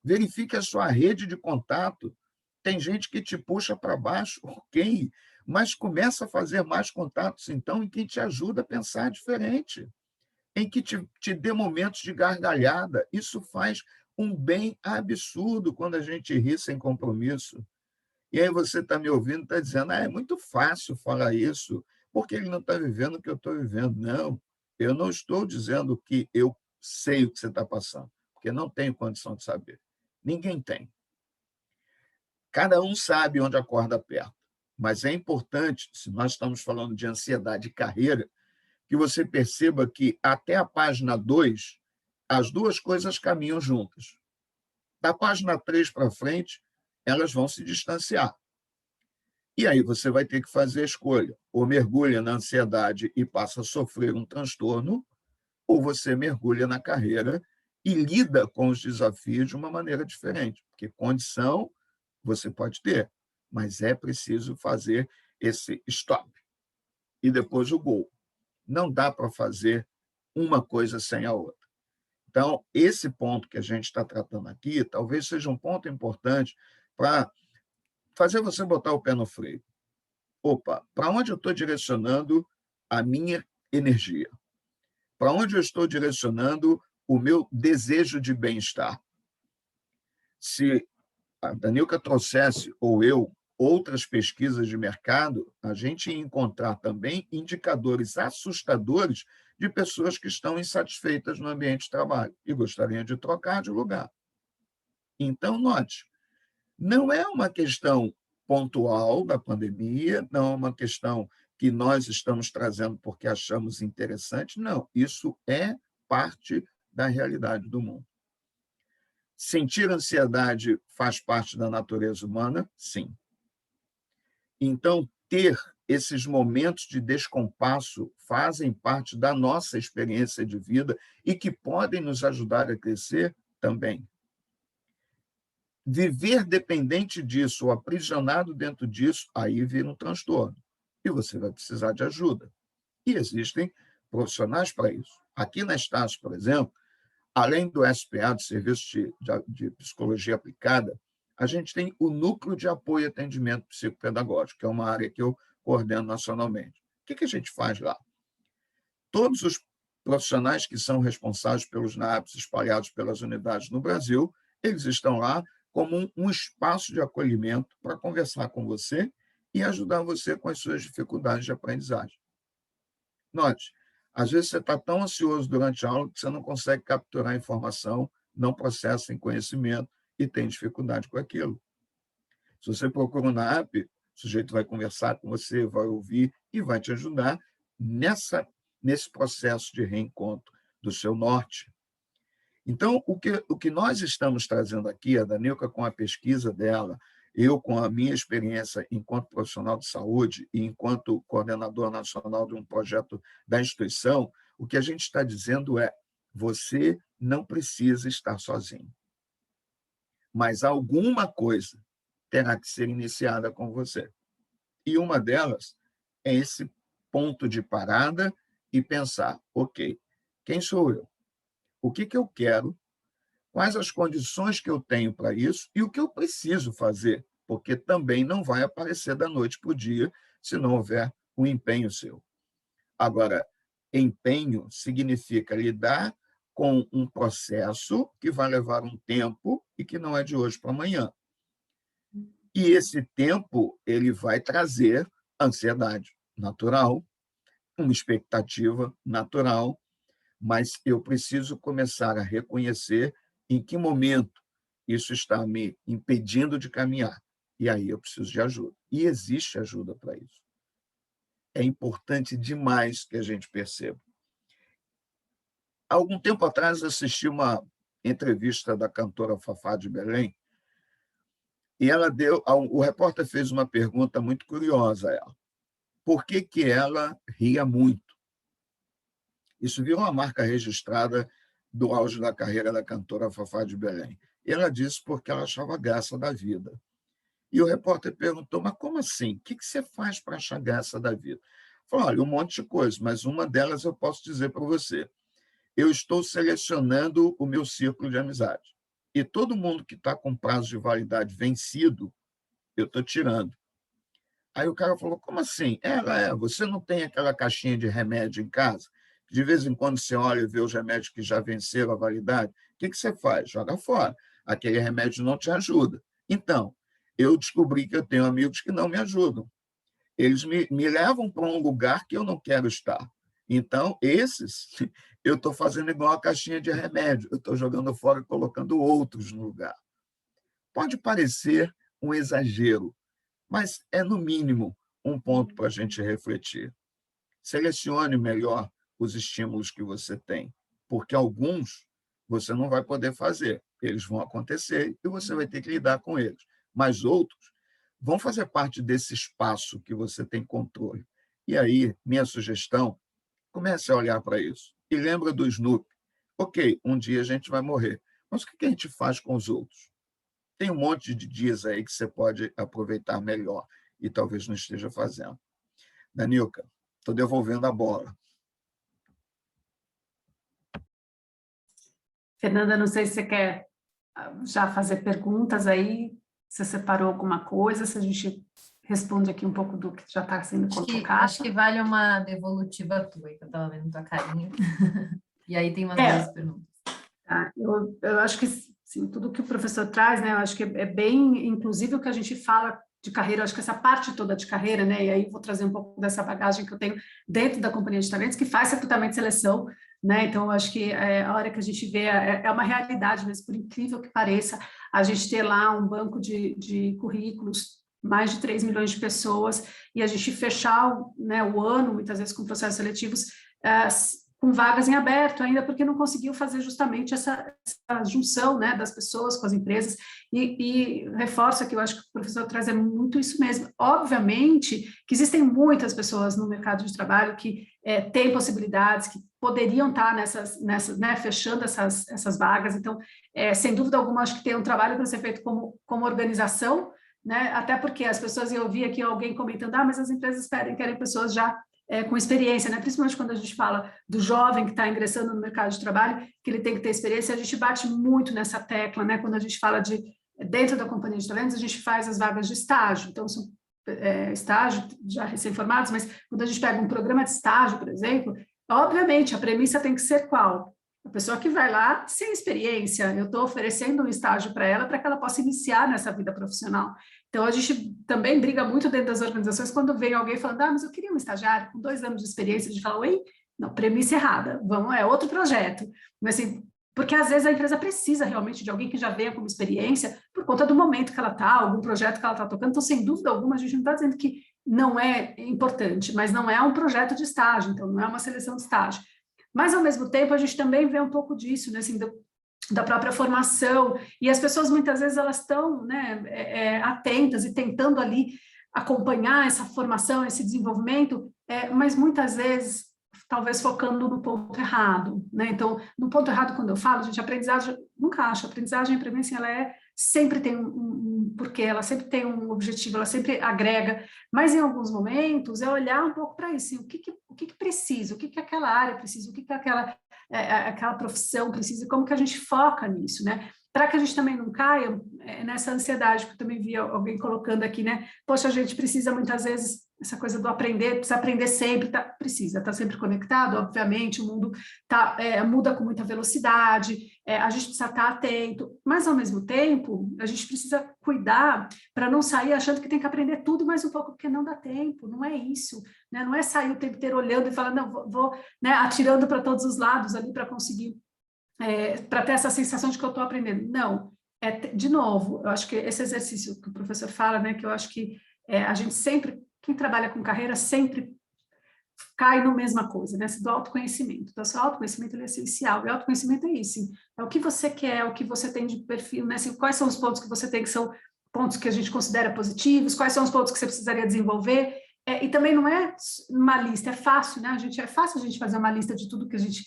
S3: Verifique a sua rede de contato. Tem gente que te puxa para baixo, ok, mas começa a fazer mais contatos, então, em quem te ajuda a pensar diferente, em que te dê momentos de gargalhada. Isso faz um bem absurdo quando a gente ri sem compromisso. E aí você está me ouvindo, está dizendo, é muito fácil falar isso, porque ele não está vivendo o que eu estou vivendo. Não, eu não estou dizendo que eu sei o que você está passando, porque não tenho condição de saber. Ninguém tem. Cada um sabe onde a corda aperta, mas é importante, se nós estamos falando de ansiedade e carreira, que você perceba que até a página 2, as duas coisas caminham juntas. Da página 3 para frente, elas vão se distanciar. E aí você vai ter que fazer a escolha. Ou mergulha na ansiedade e passa a sofrer um transtorno, ou você mergulha na carreira e lida com os desafios de uma maneira diferente. Porque condição você pode ter, mas é preciso fazer esse stop. E depois o gol. Não dá para fazer uma coisa sem a outra. Então, esse ponto que a gente está tratando aqui, talvez seja um ponto importante para fazer você botar o pé no freio. Opa, para onde eu estou direcionando a minha energia? Para onde eu estou direcionando o meu desejo de bem-estar? Se a Danilka trouxesse, ou eu, outras pesquisas de mercado, a gente ia encontrar também indicadores assustadores de pessoas que estão insatisfeitas no ambiente de trabalho e gostariam de trocar de lugar. Então, note, não é uma questão pontual da pandemia, não é uma questão que nós estamos trazendo porque achamos interessante, não, isso é parte da realidade do mundo. Sentir ansiedade faz parte da natureza humana? Sim. Então, ter esses momentos de descompasso fazem parte da nossa experiência de vida e que podem nos ajudar a crescer também. Viver dependente disso ou aprisionado dentro disso, aí vira um transtorno. E você vai precisar de ajuda. E existem profissionais para isso. Aqui na Estácio, por exemplo, além do SPA, do Serviço de Psicologia Aplicada, a gente tem o Núcleo de Apoio e Atendimento Psicopedagógico, que é uma área que eu coordeno nacionalmente. O que a gente faz lá? Todos os profissionais que são responsáveis pelos NAPs espalhados pelas unidades no Brasil, eles estão lá como um espaço de acolhimento para conversar com você e ajudar você com as suas dificuldades de aprendizagem. Note, às vezes você está tão ansioso durante a aula que você não consegue capturar a informação, não processa em conhecimento e tem dificuldade com aquilo. Se você procura um NAP, o sujeito vai conversar com você, vai ouvir e vai te ajudar nesse processo de reencontro do seu norte. Então, o que nós estamos trazendo aqui, a Danilka com a pesquisa dela, eu com a minha experiência enquanto profissional de saúde e enquanto coordenador nacional de um projeto da instituição, o que a gente está dizendo é: você não precisa estar sozinho. Mas alguma coisa terá que ser iniciada com você. E uma delas é esse ponto de parada e pensar: ok, quem sou eu? O que eu quero? Quais as condições que eu tenho para isso e o que eu preciso fazer? Porque também não vai aparecer da noite para o dia se não houver um empenho seu. Agora, empenho significa lidar com um processo que vai levar um tempo e que não é de hoje para amanhã. E esse tempo ele vai trazer ansiedade natural, uma expectativa natural, mas eu preciso começar a reconhecer em que momento isso está me impedindo de caminhar. E aí eu preciso de ajuda. E existe ajuda para isso. É importante demais que a gente perceba. Há algum tempo atrás, assisti uma entrevista da cantora Fafá de Belém, e o repórter fez uma pergunta muito curiosa a ela. Por que ela ria muito? Isso virou uma marca registrada do auge da carreira da cantora Fafá de Belém. E ela disse porque ela achava graça da vida. E o repórter perguntou: mas como assim? O que você faz para achar graça da vida? Falou: olha, um monte de coisas, mas uma delas eu posso dizer para você. Eu estou selecionando o meu círculo de amizade. E todo mundo que está com prazo de validade vencido, eu estou tirando. Aí o cara falou: como assim? Você não tem aquela caixinha de remédio em casa? De vez em quando você olha e vê os remédios que já venceram a validade. O que você faz? Joga fora. Aquele remédio não te ajuda. Então, eu descobri que eu tenho amigos que não me ajudam. Eles me levam para um lugar que eu não quero estar. Então, esses, eu estou fazendo igual a caixinha de remédio. Eu estou jogando fora e colocando outros no lugar. Pode parecer um exagero, mas é, no mínimo, um ponto para a gente refletir. Selecione melhor os estímulos que você tem, porque alguns você não vai poder fazer. Eles vão acontecer e você vai ter que lidar com eles. Mas outros vão fazer parte desse espaço que você tem controle. E aí, minha sugestão, comece a olhar para isso. E lembra do Snoopy. Ok, um dia a gente vai morrer, mas o que a gente faz com os outros? Tem um monte de dias aí que você pode aproveitar melhor e talvez não esteja fazendo. Danilka, estou devolvendo a bola.
S2: Fernanda, não sei se você quer já fazer perguntas aí, se você separou alguma coisa, se a gente responde aqui um pouco do que já está sendo colocado.
S1: Acho que vale uma devolutiva tua, que eu estava vendo tua carinha. E aí tem umas duas perguntas.
S2: Tá, eu acho que sim, tudo que o professor traz, né, eu acho que é bem, inclusive o que a gente fala de carreira, eu acho que essa parte toda de carreira, né, e aí vou trazer um pouco dessa bagagem que eu tenho dentro da companhia de talentos, que faz recrutamento e seleção, né, então eu acho que a hora que a gente vê, é uma realidade, mas por incrível que pareça, a gente ter lá um banco de currículos mais de 3 milhões de pessoas, e a gente fechar, né, o ano, muitas vezes com processos seletivos, com vagas em aberto ainda, porque não conseguiu fazer justamente essa junção, né, das pessoas com as empresas, e reforço aqui, eu acho que o professor traz muito isso mesmo. Obviamente que existem muitas pessoas no mercado de trabalho que têm possibilidades, que poderiam estar nessas né, fechando essas vagas, então, sem dúvida alguma, acho que tem um trabalho para ser feito como organização, né, até porque as pessoas, eu ouvi aqui alguém comentando, mas as empresas querem pessoas já com experiência, né? Principalmente quando a gente fala do jovem que está ingressando no mercado de trabalho, que ele tem que ter experiência, a gente bate muito nessa tecla, né? Quando a gente fala dentro da companhia de talentos, a gente faz as vagas de estágio, então são estágio já recém-formados, mas quando a gente pega um programa de estágio, por exemplo, obviamente a premissa tem que ser qual? A pessoa que vai lá sem experiência, eu estou oferecendo um estágio para ela que ela possa iniciar nessa vida profissional. Então, a gente também briga muito dentro das organizações quando vem alguém falando, mas eu queria um estagiário com 2 anos de experiência, a gente fala, oi, não, premissa errada, é outro projeto. Mas, assim, porque às vezes a empresa precisa realmente de alguém que já venha com experiência por conta do momento que ela está, algum projeto que ela está tocando. Então, sem dúvida alguma, a gente não está dizendo que não é importante, mas não é um projeto de estágio, então não é uma seleção de estágio. Mas, ao mesmo tempo, a gente também vê um pouco disso, né, assim, da própria formação, e as pessoas, muitas vezes, elas estão, né, atentas e tentando ali acompanhar essa formação, esse desenvolvimento, mas muitas vezes, talvez focando no ponto errado, né? Então, no ponto errado, quando eu falo, gente, aprendizagem, nunca acho, aprendizagem, para mim, assim, ela sempre tem um porquê, ela sempre tem um objetivo, ela sempre agrega, mas em alguns momentos é olhar um pouco para isso, assim, o que precisa, o que aquela área precisa, o que aquela profissão precisa, e como que a gente foca nisso, né? Para que a gente também não caia nessa ansiedade, porque eu também vi alguém colocando aqui, né? Poxa, a gente precisa muitas vezes, essa coisa do aprender, precisa aprender sempre, precisa estar sempre conectado, obviamente, o mundo muda com muita velocidade, a gente precisa estar atento, mas ao mesmo tempo, a gente precisa cuidar para não sair achando que tem que aprender tudo mais um pouco, porque não dá tempo, não é isso, né? Não é sair o tempo inteiro olhando e falando, não, vou né, atirando para todos os lados ali para conseguir para ter essa sensação de que eu estou aprendendo. Não, de novo, eu acho que esse exercício que o professor fala, né, que eu acho que a gente sempre, quem trabalha com carreira, sempre cai na mesma coisa, né, do autoconhecimento. Então, o autoconhecimento ele é essencial, e autoconhecimento é isso, é o que você quer, o que você tem de perfil, né, assim, quais são os pontos que você tem que são pontos que a gente considera positivos, quais são os pontos que você precisaria desenvolver, e também não é uma lista, é fácil, né, é fácil a gente fazer uma lista de tudo que a gente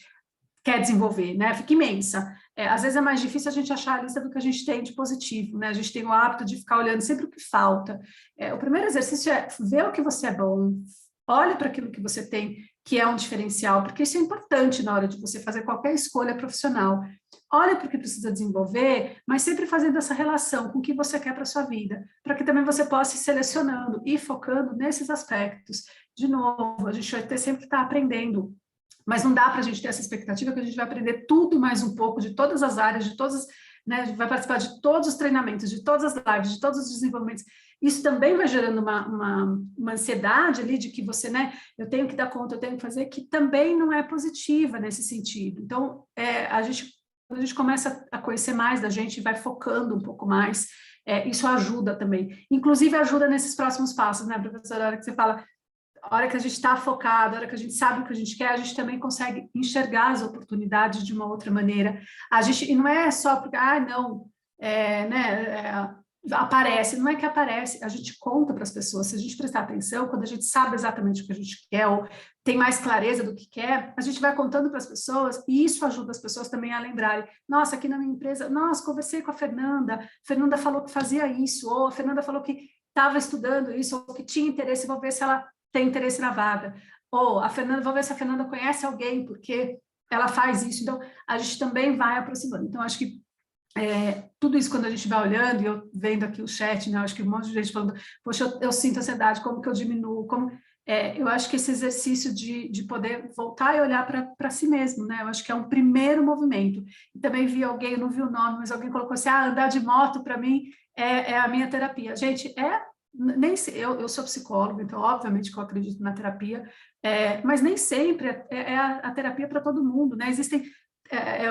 S2: quer desenvolver, né? Fica imensa. Às vezes é mais difícil a gente achar a lista do que a gente tem de positivo, né? A gente tem o hábito de ficar olhando sempre o que falta. O primeiro exercício é ver o que você é bom, olhe para aquilo que você tem, que é um diferencial, porque isso é importante na hora de você fazer qualquer escolha profissional. Olha para o que precisa desenvolver, mas sempre fazendo essa relação com o que você quer para a sua vida, para que também você possa ir selecionando e focando nesses aspectos. De novo, a gente vai ter sempre que estar aprendendo, mas não dá para a gente ter essa expectativa que a gente vai aprender tudo mais um pouco de todas as áreas, de todas, né, vai participar de todos os treinamentos, de todas as lives, de todos os desenvolvimentos. Isso também vai gerando uma ansiedade ali de que você, né, eu tenho que dar conta, eu tenho que fazer, que também não é positiva nesse sentido. Então, quando a gente começa a conhecer mais da gente, vai focando um pouco mais, isso ajuda também. Inclusive, ajuda nesses próximos passos, né, professora, a hora que você fala, a hora que a gente está focado, a hora que a gente sabe o que a gente quer, a gente também consegue enxergar as oportunidades de uma outra maneira. E não é só porque, aparece, não é que aparece, a gente conta para as pessoas, se a gente prestar atenção, quando a gente sabe exatamente o que a gente quer, ou tem mais clareza do que quer, a gente vai contando para as pessoas, e isso ajuda as pessoas também a lembrarem, nossa, aqui na minha empresa, nossa, conversei com a Fernanda falou que fazia isso, ou a Fernanda falou que estava estudando isso, ou que tinha interesse, vou ver se ela tem interesse na vaga, ou vou ver se a Fernanda conhece alguém, porque ela faz isso, então a gente também vai aproximando. Então, acho que tudo isso, quando a gente vai olhando, e eu vendo aqui o chat, né, acho que um monte de gente falando, poxa, eu sinto ansiedade, como que eu diminuo, eu acho que esse exercício de poder voltar e olhar para si mesmo, né, eu acho que é um primeiro movimento. E também vi alguém, eu não vi o nome, mas alguém colocou assim, andar de moto, para mim, é a minha terapia. Gente, eu sou psicóloga, então obviamente que eu acredito na terapia, mas nem sempre é a terapia para todo mundo, né? Existem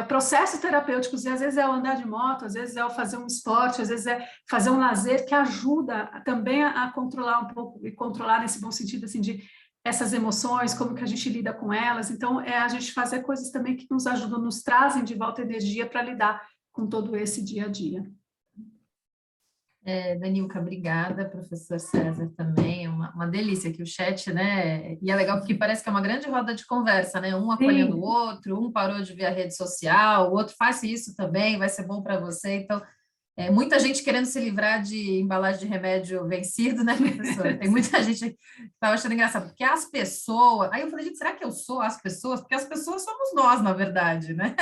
S2: processos terapêuticos, e às vezes é o andar de moto, às vezes é o fazer um esporte, às vezes é fazer um lazer que ajuda também a controlar um pouco, e controlar nesse bom sentido, assim, de essas emoções, como que a gente lida com elas. Então, é a gente fazer coisas também que nos ajudam, nos trazem de volta energia para lidar com todo esse dia a dia.
S1: Danilca, obrigada, professor César também, é uma delícia aqui o chat, né, e é legal porque parece que é uma grande roda de conversa, né, um acolhendo o outro, um parou de ver a rede social, o outro faz isso também, vai ser bom para você, então, muita gente querendo se livrar de embalagem de remédio vencido, né, professor? Tem muita gente que estava achando engraçado, porque as pessoas, aí eu falei, gente, será que eu sou as pessoas? Porque as pessoas somos nós, na verdade, né?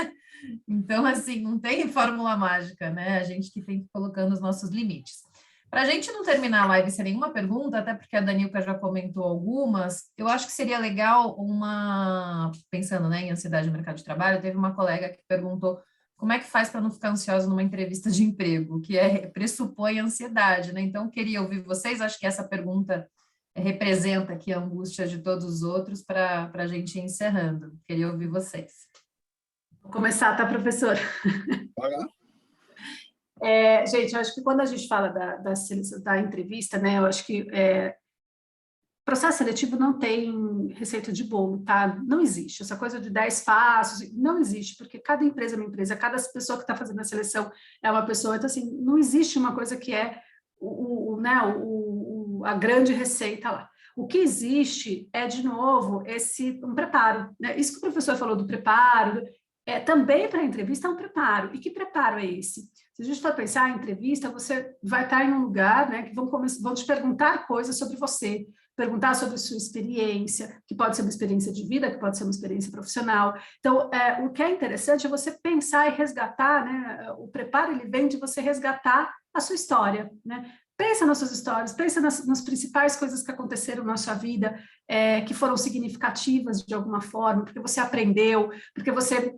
S1: Então, assim, não tem fórmula mágica, né? A gente que tem que ir colocando os nossos limites. Para a gente não terminar a live sem nenhuma pergunta, até porque a Danilca já comentou algumas, eu acho que seria legal pensando, né, em ansiedade no mercado de trabalho, teve uma colega que perguntou como é que faz para não ficar ansiosa numa entrevista de emprego, que pressupõe ansiedade, né? Então, eu queria ouvir vocês, acho que essa pergunta representa aqui a angústia de todos os outros para a gente ir encerrando. Queria ouvir vocês.
S2: Vou começar, tá, professor?
S3: Olá.
S2: Gente, eu acho que quando a gente fala da entrevista, né, eu acho que processo seletivo não tem receita de bolo, tá? Não existe. Essa coisa de 10 passos, não existe, porque cada empresa é uma empresa, cada pessoa que está fazendo a seleção é uma pessoa. Então, assim, não existe uma coisa que é a grande receita lá. O que existe é, de novo, um preparo, né? Isso que o professor falou do preparo, também para a entrevista é um preparo. E que preparo é esse? Se a gente for pensar em entrevista, você vai estar em um lugar, né, que vão te perguntar coisas sobre você, perguntar sobre sua experiência, que pode ser uma experiência de vida, que pode ser uma experiência profissional. Então, o que é interessante é você pensar e resgatar, né? O preparo, ele vem de você resgatar a sua história, né? Pensa nas suas histórias, pensa nas principais coisas que aconteceram na sua vida, que foram significativas de alguma forma, porque você aprendeu, porque você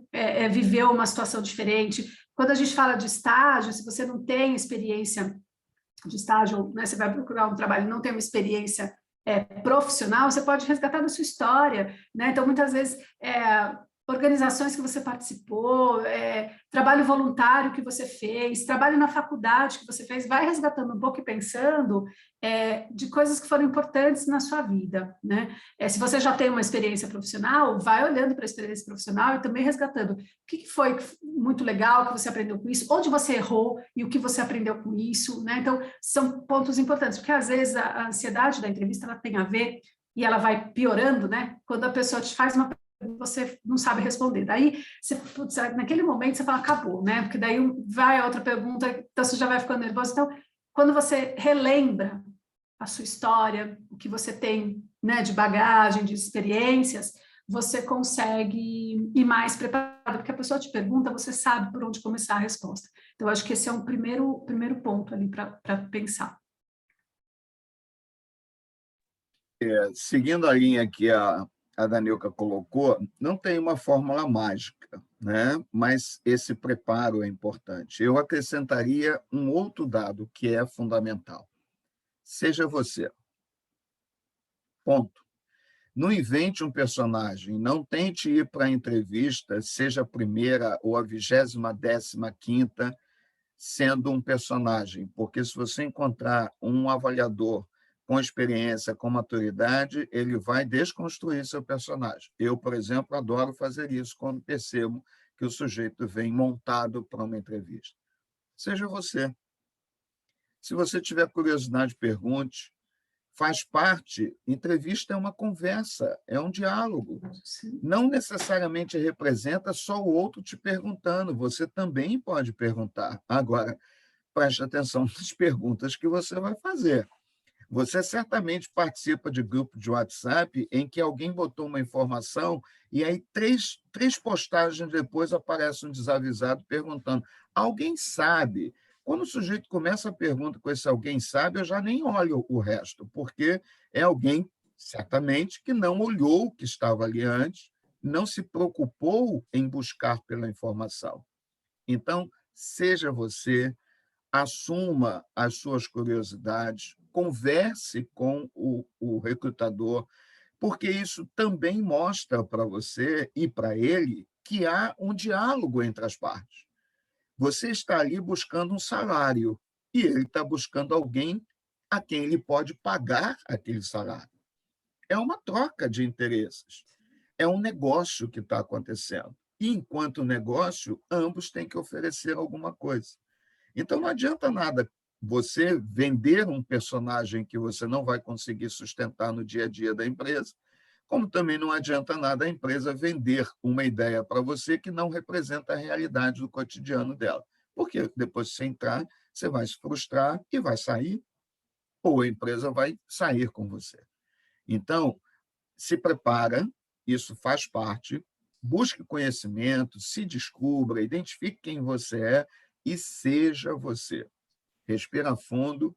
S2: viveu uma situação diferente. Quando a gente fala de estágio, se você não tem experiência de estágio, né, você vai procurar um trabalho e não tem uma experiência profissional, você pode resgatar da sua história, né? Então, muitas vezes, organizações que você participou, trabalho voluntário que você fez, trabalho na faculdade que você fez, vai resgatando um pouco e pensando de coisas que foram importantes na sua vida, né? Se você já tem uma experiência profissional, vai olhando para a experiência profissional e também resgatando o que foi muito legal que você aprendeu com isso, onde você errou e o que você aprendeu com isso, né? Então, são pontos importantes, porque às vezes a ansiedade da entrevista ela tem a ver e ela vai piorando, né? Quando a pessoa te faz uma você não sabe responder. Daí, naquele momento, você fala, acabou, né? Porque daí vai a outra pergunta, então você já vai ficando nervoso. Então, quando você relembra a sua história, o que você tem, né, de bagagem, de experiências, você consegue ir mais preparado, porque a pessoa te pergunta, você sabe por onde começar a resposta. Então, acho que esse é um primeiro ponto ali para pensar.
S3: Seguindo a linha que a Danilca colocou, não tem uma fórmula mágica, né? Mas esse preparo é importante. Eu acrescentaria um outro dado que é fundamental. Seja você. Ponto. Não invente um personagem, não tente ir para a entrevista, seja a primeira ou a 20ª, sendo um personagem, porque se você encontrar um avaliador com experiência, com maturidade, ele vai desconstruir seu personagem. Eu, por exemplo, adoro fazer isso quando percebo que o sujeito vem montado para uma entrevista. Seja você. Se você tiver curiosidade, pergunte. Faz parte, entrevista é uma conversa, é um diálogo. Não necessariamente representa só o outro te perguntando, você também pode perguntar. Agora, preste atenção nas perguntas que você vai fazer. Você certamente participa de grupo de WhatsApp em que alguém botou uma informação e aí três postagens depois aparece um desavisado perguntando: alguém sabe? Quando o sujeito começa a pergunta com esse alguém sabe, eu já nem olho o resto, porque é alguém, certamente, que não olhou o que estava ali antes, não se preocupou em buscar pela informação. Então, seja você, assuma as suas curiosidades, converse com o recrutador, porque isso também mostra para você e para ele que há um diálogo entre as partes. Você está ali buscando um salário e ele está buscando alguém a quem ele pode pagar aquele salário. É uma troca de interesses. É um negócio que está acontecendo. E, enquanto negócio, ambos têm que oferecer alguma coisa. Então, não adianta nada você vender um personagem que você não vai conseguir sustentar no dia a dia da empresa, como também não adianta nada a empresa vender uma ideia para você que não representa a realidade do cotidiano dela. Porque depois que você entrar, você vai se frustrar e vai sair, ou a empresa vai sair com você. Então, se prepara, isso faz parte, busque conhecimento, se descubra, identifique quem você é e seja você. Respira fundo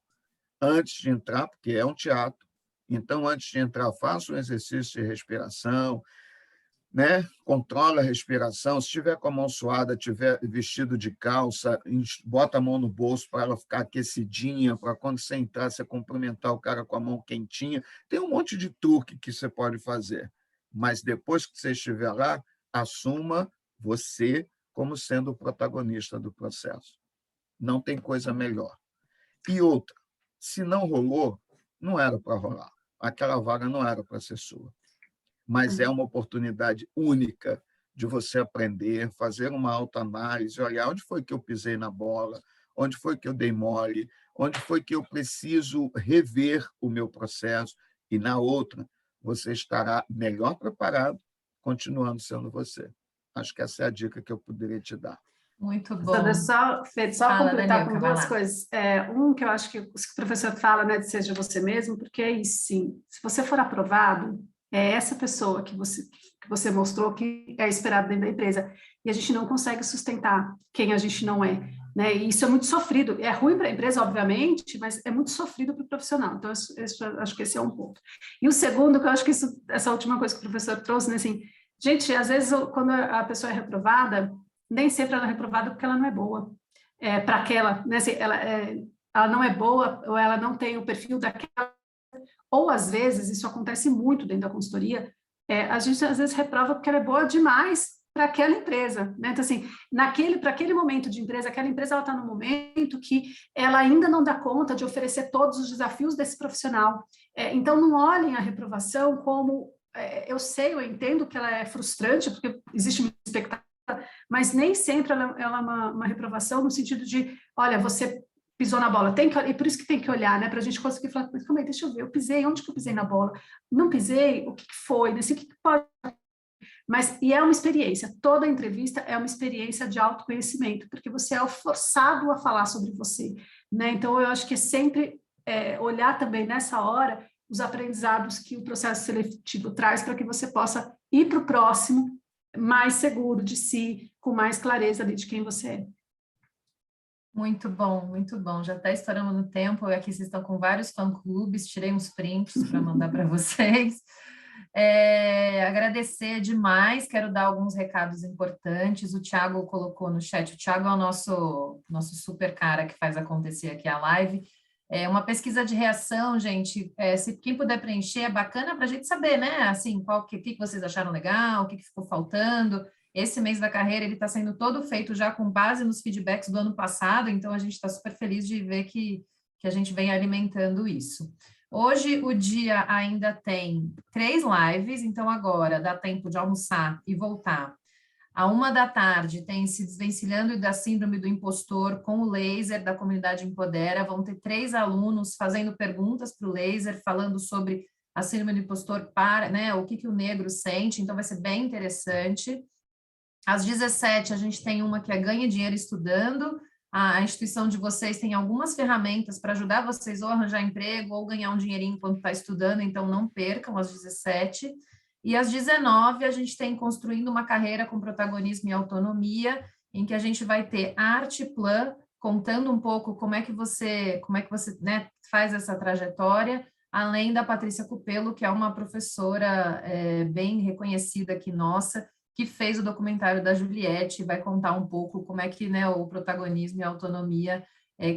S3: antes de entrar, porque é um teatro. Então, antes de entrar, faça um exercício de respiração, né? Controla a respiração. Se estiver com a mão suada, estiver vestido de calça, bota a mão no bolso para ela ficar aquecidinha, para quando você entrar, você cumprimentar o cara com a mão quentinha. Tem um monte de truque que você pode fazer. Mas depois que você estiver lá, assuma você como sendo o protagonista do processo. Não tem coisa melhor. E outra, se não rolou, não era para rolar. Aquela vaga não era para ser sua. Mas é uma oportunidade única de você aprender, fazer uma autoanálise, olhar onde foi que eu pisei na bola, onde foi que eu dei mole, onde foi que eu preciso rever o meu processo, e na outra você estará melhor preparado, continuando sendo você. Acho que essa é a dica que eu poderia te dar.
S1: Muito bom.
S2: Sandra, só
S1: Fala,
S2: completar
S1: Danielka,
S2: com
S1: vai
S2: duas
S1: lá.
S2: coisas. Um que eu acho que o professor fala, né, de seja você mesmo, porque é isso, sim. Se você for aprovado, é essa pessoa que você mostrou que é esperado dentro da empresa. E a gente não consegue sustentar quem a gente não é, né? E isso é muito sofrido. É ruim para a empresa, obviamente, mas é muito sofrido para o profissional. Então, acho que esse é um ponto. E o segundo, que eu acho que essa última coisa que o professor trouxe, né, assim, gente, às vezes, quando a pessoa é reprovada, nem sempre ela é reprovada porque ela não é boa para aquela, né? Assim, ela não é boa ou ela não tem o perfil daquela, ou às vezes, isso acontece muito dentro da consultoria, a gente às vezes reprova porque ela é boa demais para aquela empresa, né? Então, assim, para aquele momento de empresa, aquela empresa ela está no momento que ela ainda não dá conta de oferecer todos os desafios desse profissional. Então, não olhem a reprovação como eu sei, eu entendo que ela é frustrante, porque existe uma expectativa, mas nem sempre ela é uma reprovação no sentido de, olha, você pisou na bola, e por isso que tem que olhar, né, para a gente conseguir falar, mas calma aí, deixa eu ver, eu pisei, onde que eu pisei na bola? Não pisei, o que foi? Nesse, o que pode... Mas, e é uma experiência, toda entrevista é uma experiência de autoconhecimento, porque você é forçado a falar sobre você, né, então eu acho que é sempre olhar também nessa hora os aprendizados que o processo seletivo traz para que você possa ir para o próximo mais seguro de si, com mais clareza ali de quem você é.
S1: Muito bom, muito bom. Já está estourando no tempo. Aqui vocês estão com vários fã-clubes, tirei uns prints para mandar para vocês. Agradecer demais, quero dar alguns recados importantes. O Thiago colocou no chat, o Thiago é o nosso super cara que faz acontecer aqui a live. Uma pesquisa de reação, gente, se quem puder preencher, é bacana para a gente saber, né? Assim, o que vocês acharam legal, o que ficou faltando. Esse mês da carreira, ele está sendo todo feito já com base nos feedbacks do ano passado, então a gente está super feliz de ver que a gente vem alimentando isso. Hoje o dia ainda tem 3 lives, então agora dá tempo de almoçar e voltar. À 13h tem Se Desvencilhando da Síndrome do Impostor com o Laser da comunidade Empodera. Vão ter 3 alunos fazendo perguntas para o Laser, falando sobre a síndrome do impostor, né, o que o negro sente, então vai ser bem interessante. Às 17h, a gente tem uma que é Ganhe Dinheiro Estudando. A instituição de vocês tem algumas ferramentas para ajudar vocês ou a arranjar emprego ou ganhar um dinheirinho enquanto está estudando, então não percam às 17h. E às 19h, a gente tem Construindo uma Carreira com Protagonismo e Autonomia, em que a gente vai ter Arte Plan, contando um pouco como é que você né, faz essa trajetória, além da Patrícia Cupelo, que é uma professora bem reconhecida aqui nossa, que fez o documentário da Juliette, vai contar um pouco como é que, né, o protagonismo e a autonomia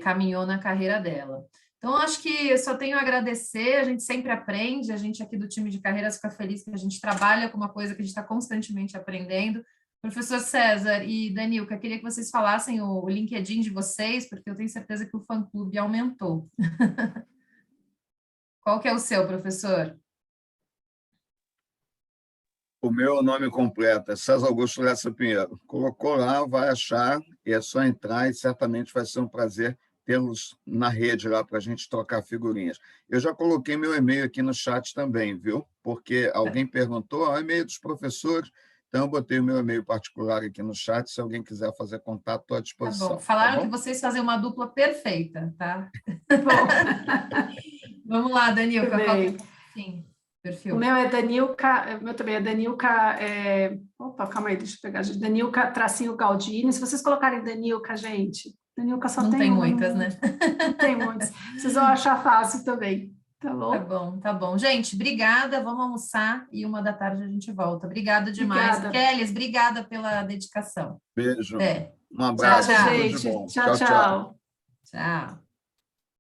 S1: caminhou na carreira dela. Então, acho que eu só tenho a agradecer, a gente sempre aprende, a gente aqui do time de carreiras fica feliz que a gente trabalha com uma coisa que a gente está constantemente aprendendo, Professor César e Danilca, queria que vocês falassem o LinkedIn de vocês, porque eu tenho certeza que o fã-clube aumentou. Qual que é o seu, professor?
S3: O meu nome completo é César Augusto Lessa Pinheiro. Colocou lá, vai achar, e é só entrar e certamente vai ser um prazer tê-los na rede lá para a gente trocar figurinhas. Eu já coloquei meu e-mail aqui no chat também, viu? Porque alguém perguntou, o e-mail dos professores, então eu botei o meu e-mail particular aqui no chat, se alguém quiser fazer contato, estou à
S1: Tá
S3: disposição.
S1: bom. Falaram
S3: tá
S1: que
S3: bom?
S1: vocês fazem uma dupla perfeita, tá?
S2: Bom,
S1: Vamos lá, Danilca, qual que é o
S2: bem.
S1: sim,
S2: O
S1: perfil?
S2: meu é Danilca, o meu também é Danilca, opa, calma aí, deixa eu pegar, gente. Danilca tracinho Galdini. Se vocês colocarem Danilca, gente, Danilca só
S1: Não
S2: tem
S1: tem
S2: uma no
S1: muitas, né?
S2: mundo, não tem muitos. Vocês vão achar fácil também, tá
S1: Tá
S2: bom?
S1: bom, tá bom. Gente, obrigada, vamos almoçar e 1 da tarde a gente volta. Obrigada demais.
S2: Obrigada.
S1: Kellys, obrigada pela dedicação.
S3: Beijo,
S1: Até.
S3: um
S1: Tchau,
S3: abraço,
S2: Obrigada,
S3: tudo de
S1: tchau.
S2: gente.
S3: bom.
S2: Tchau,
S3: Tchau, tchau.
S2: tchau.
S1: Tchau.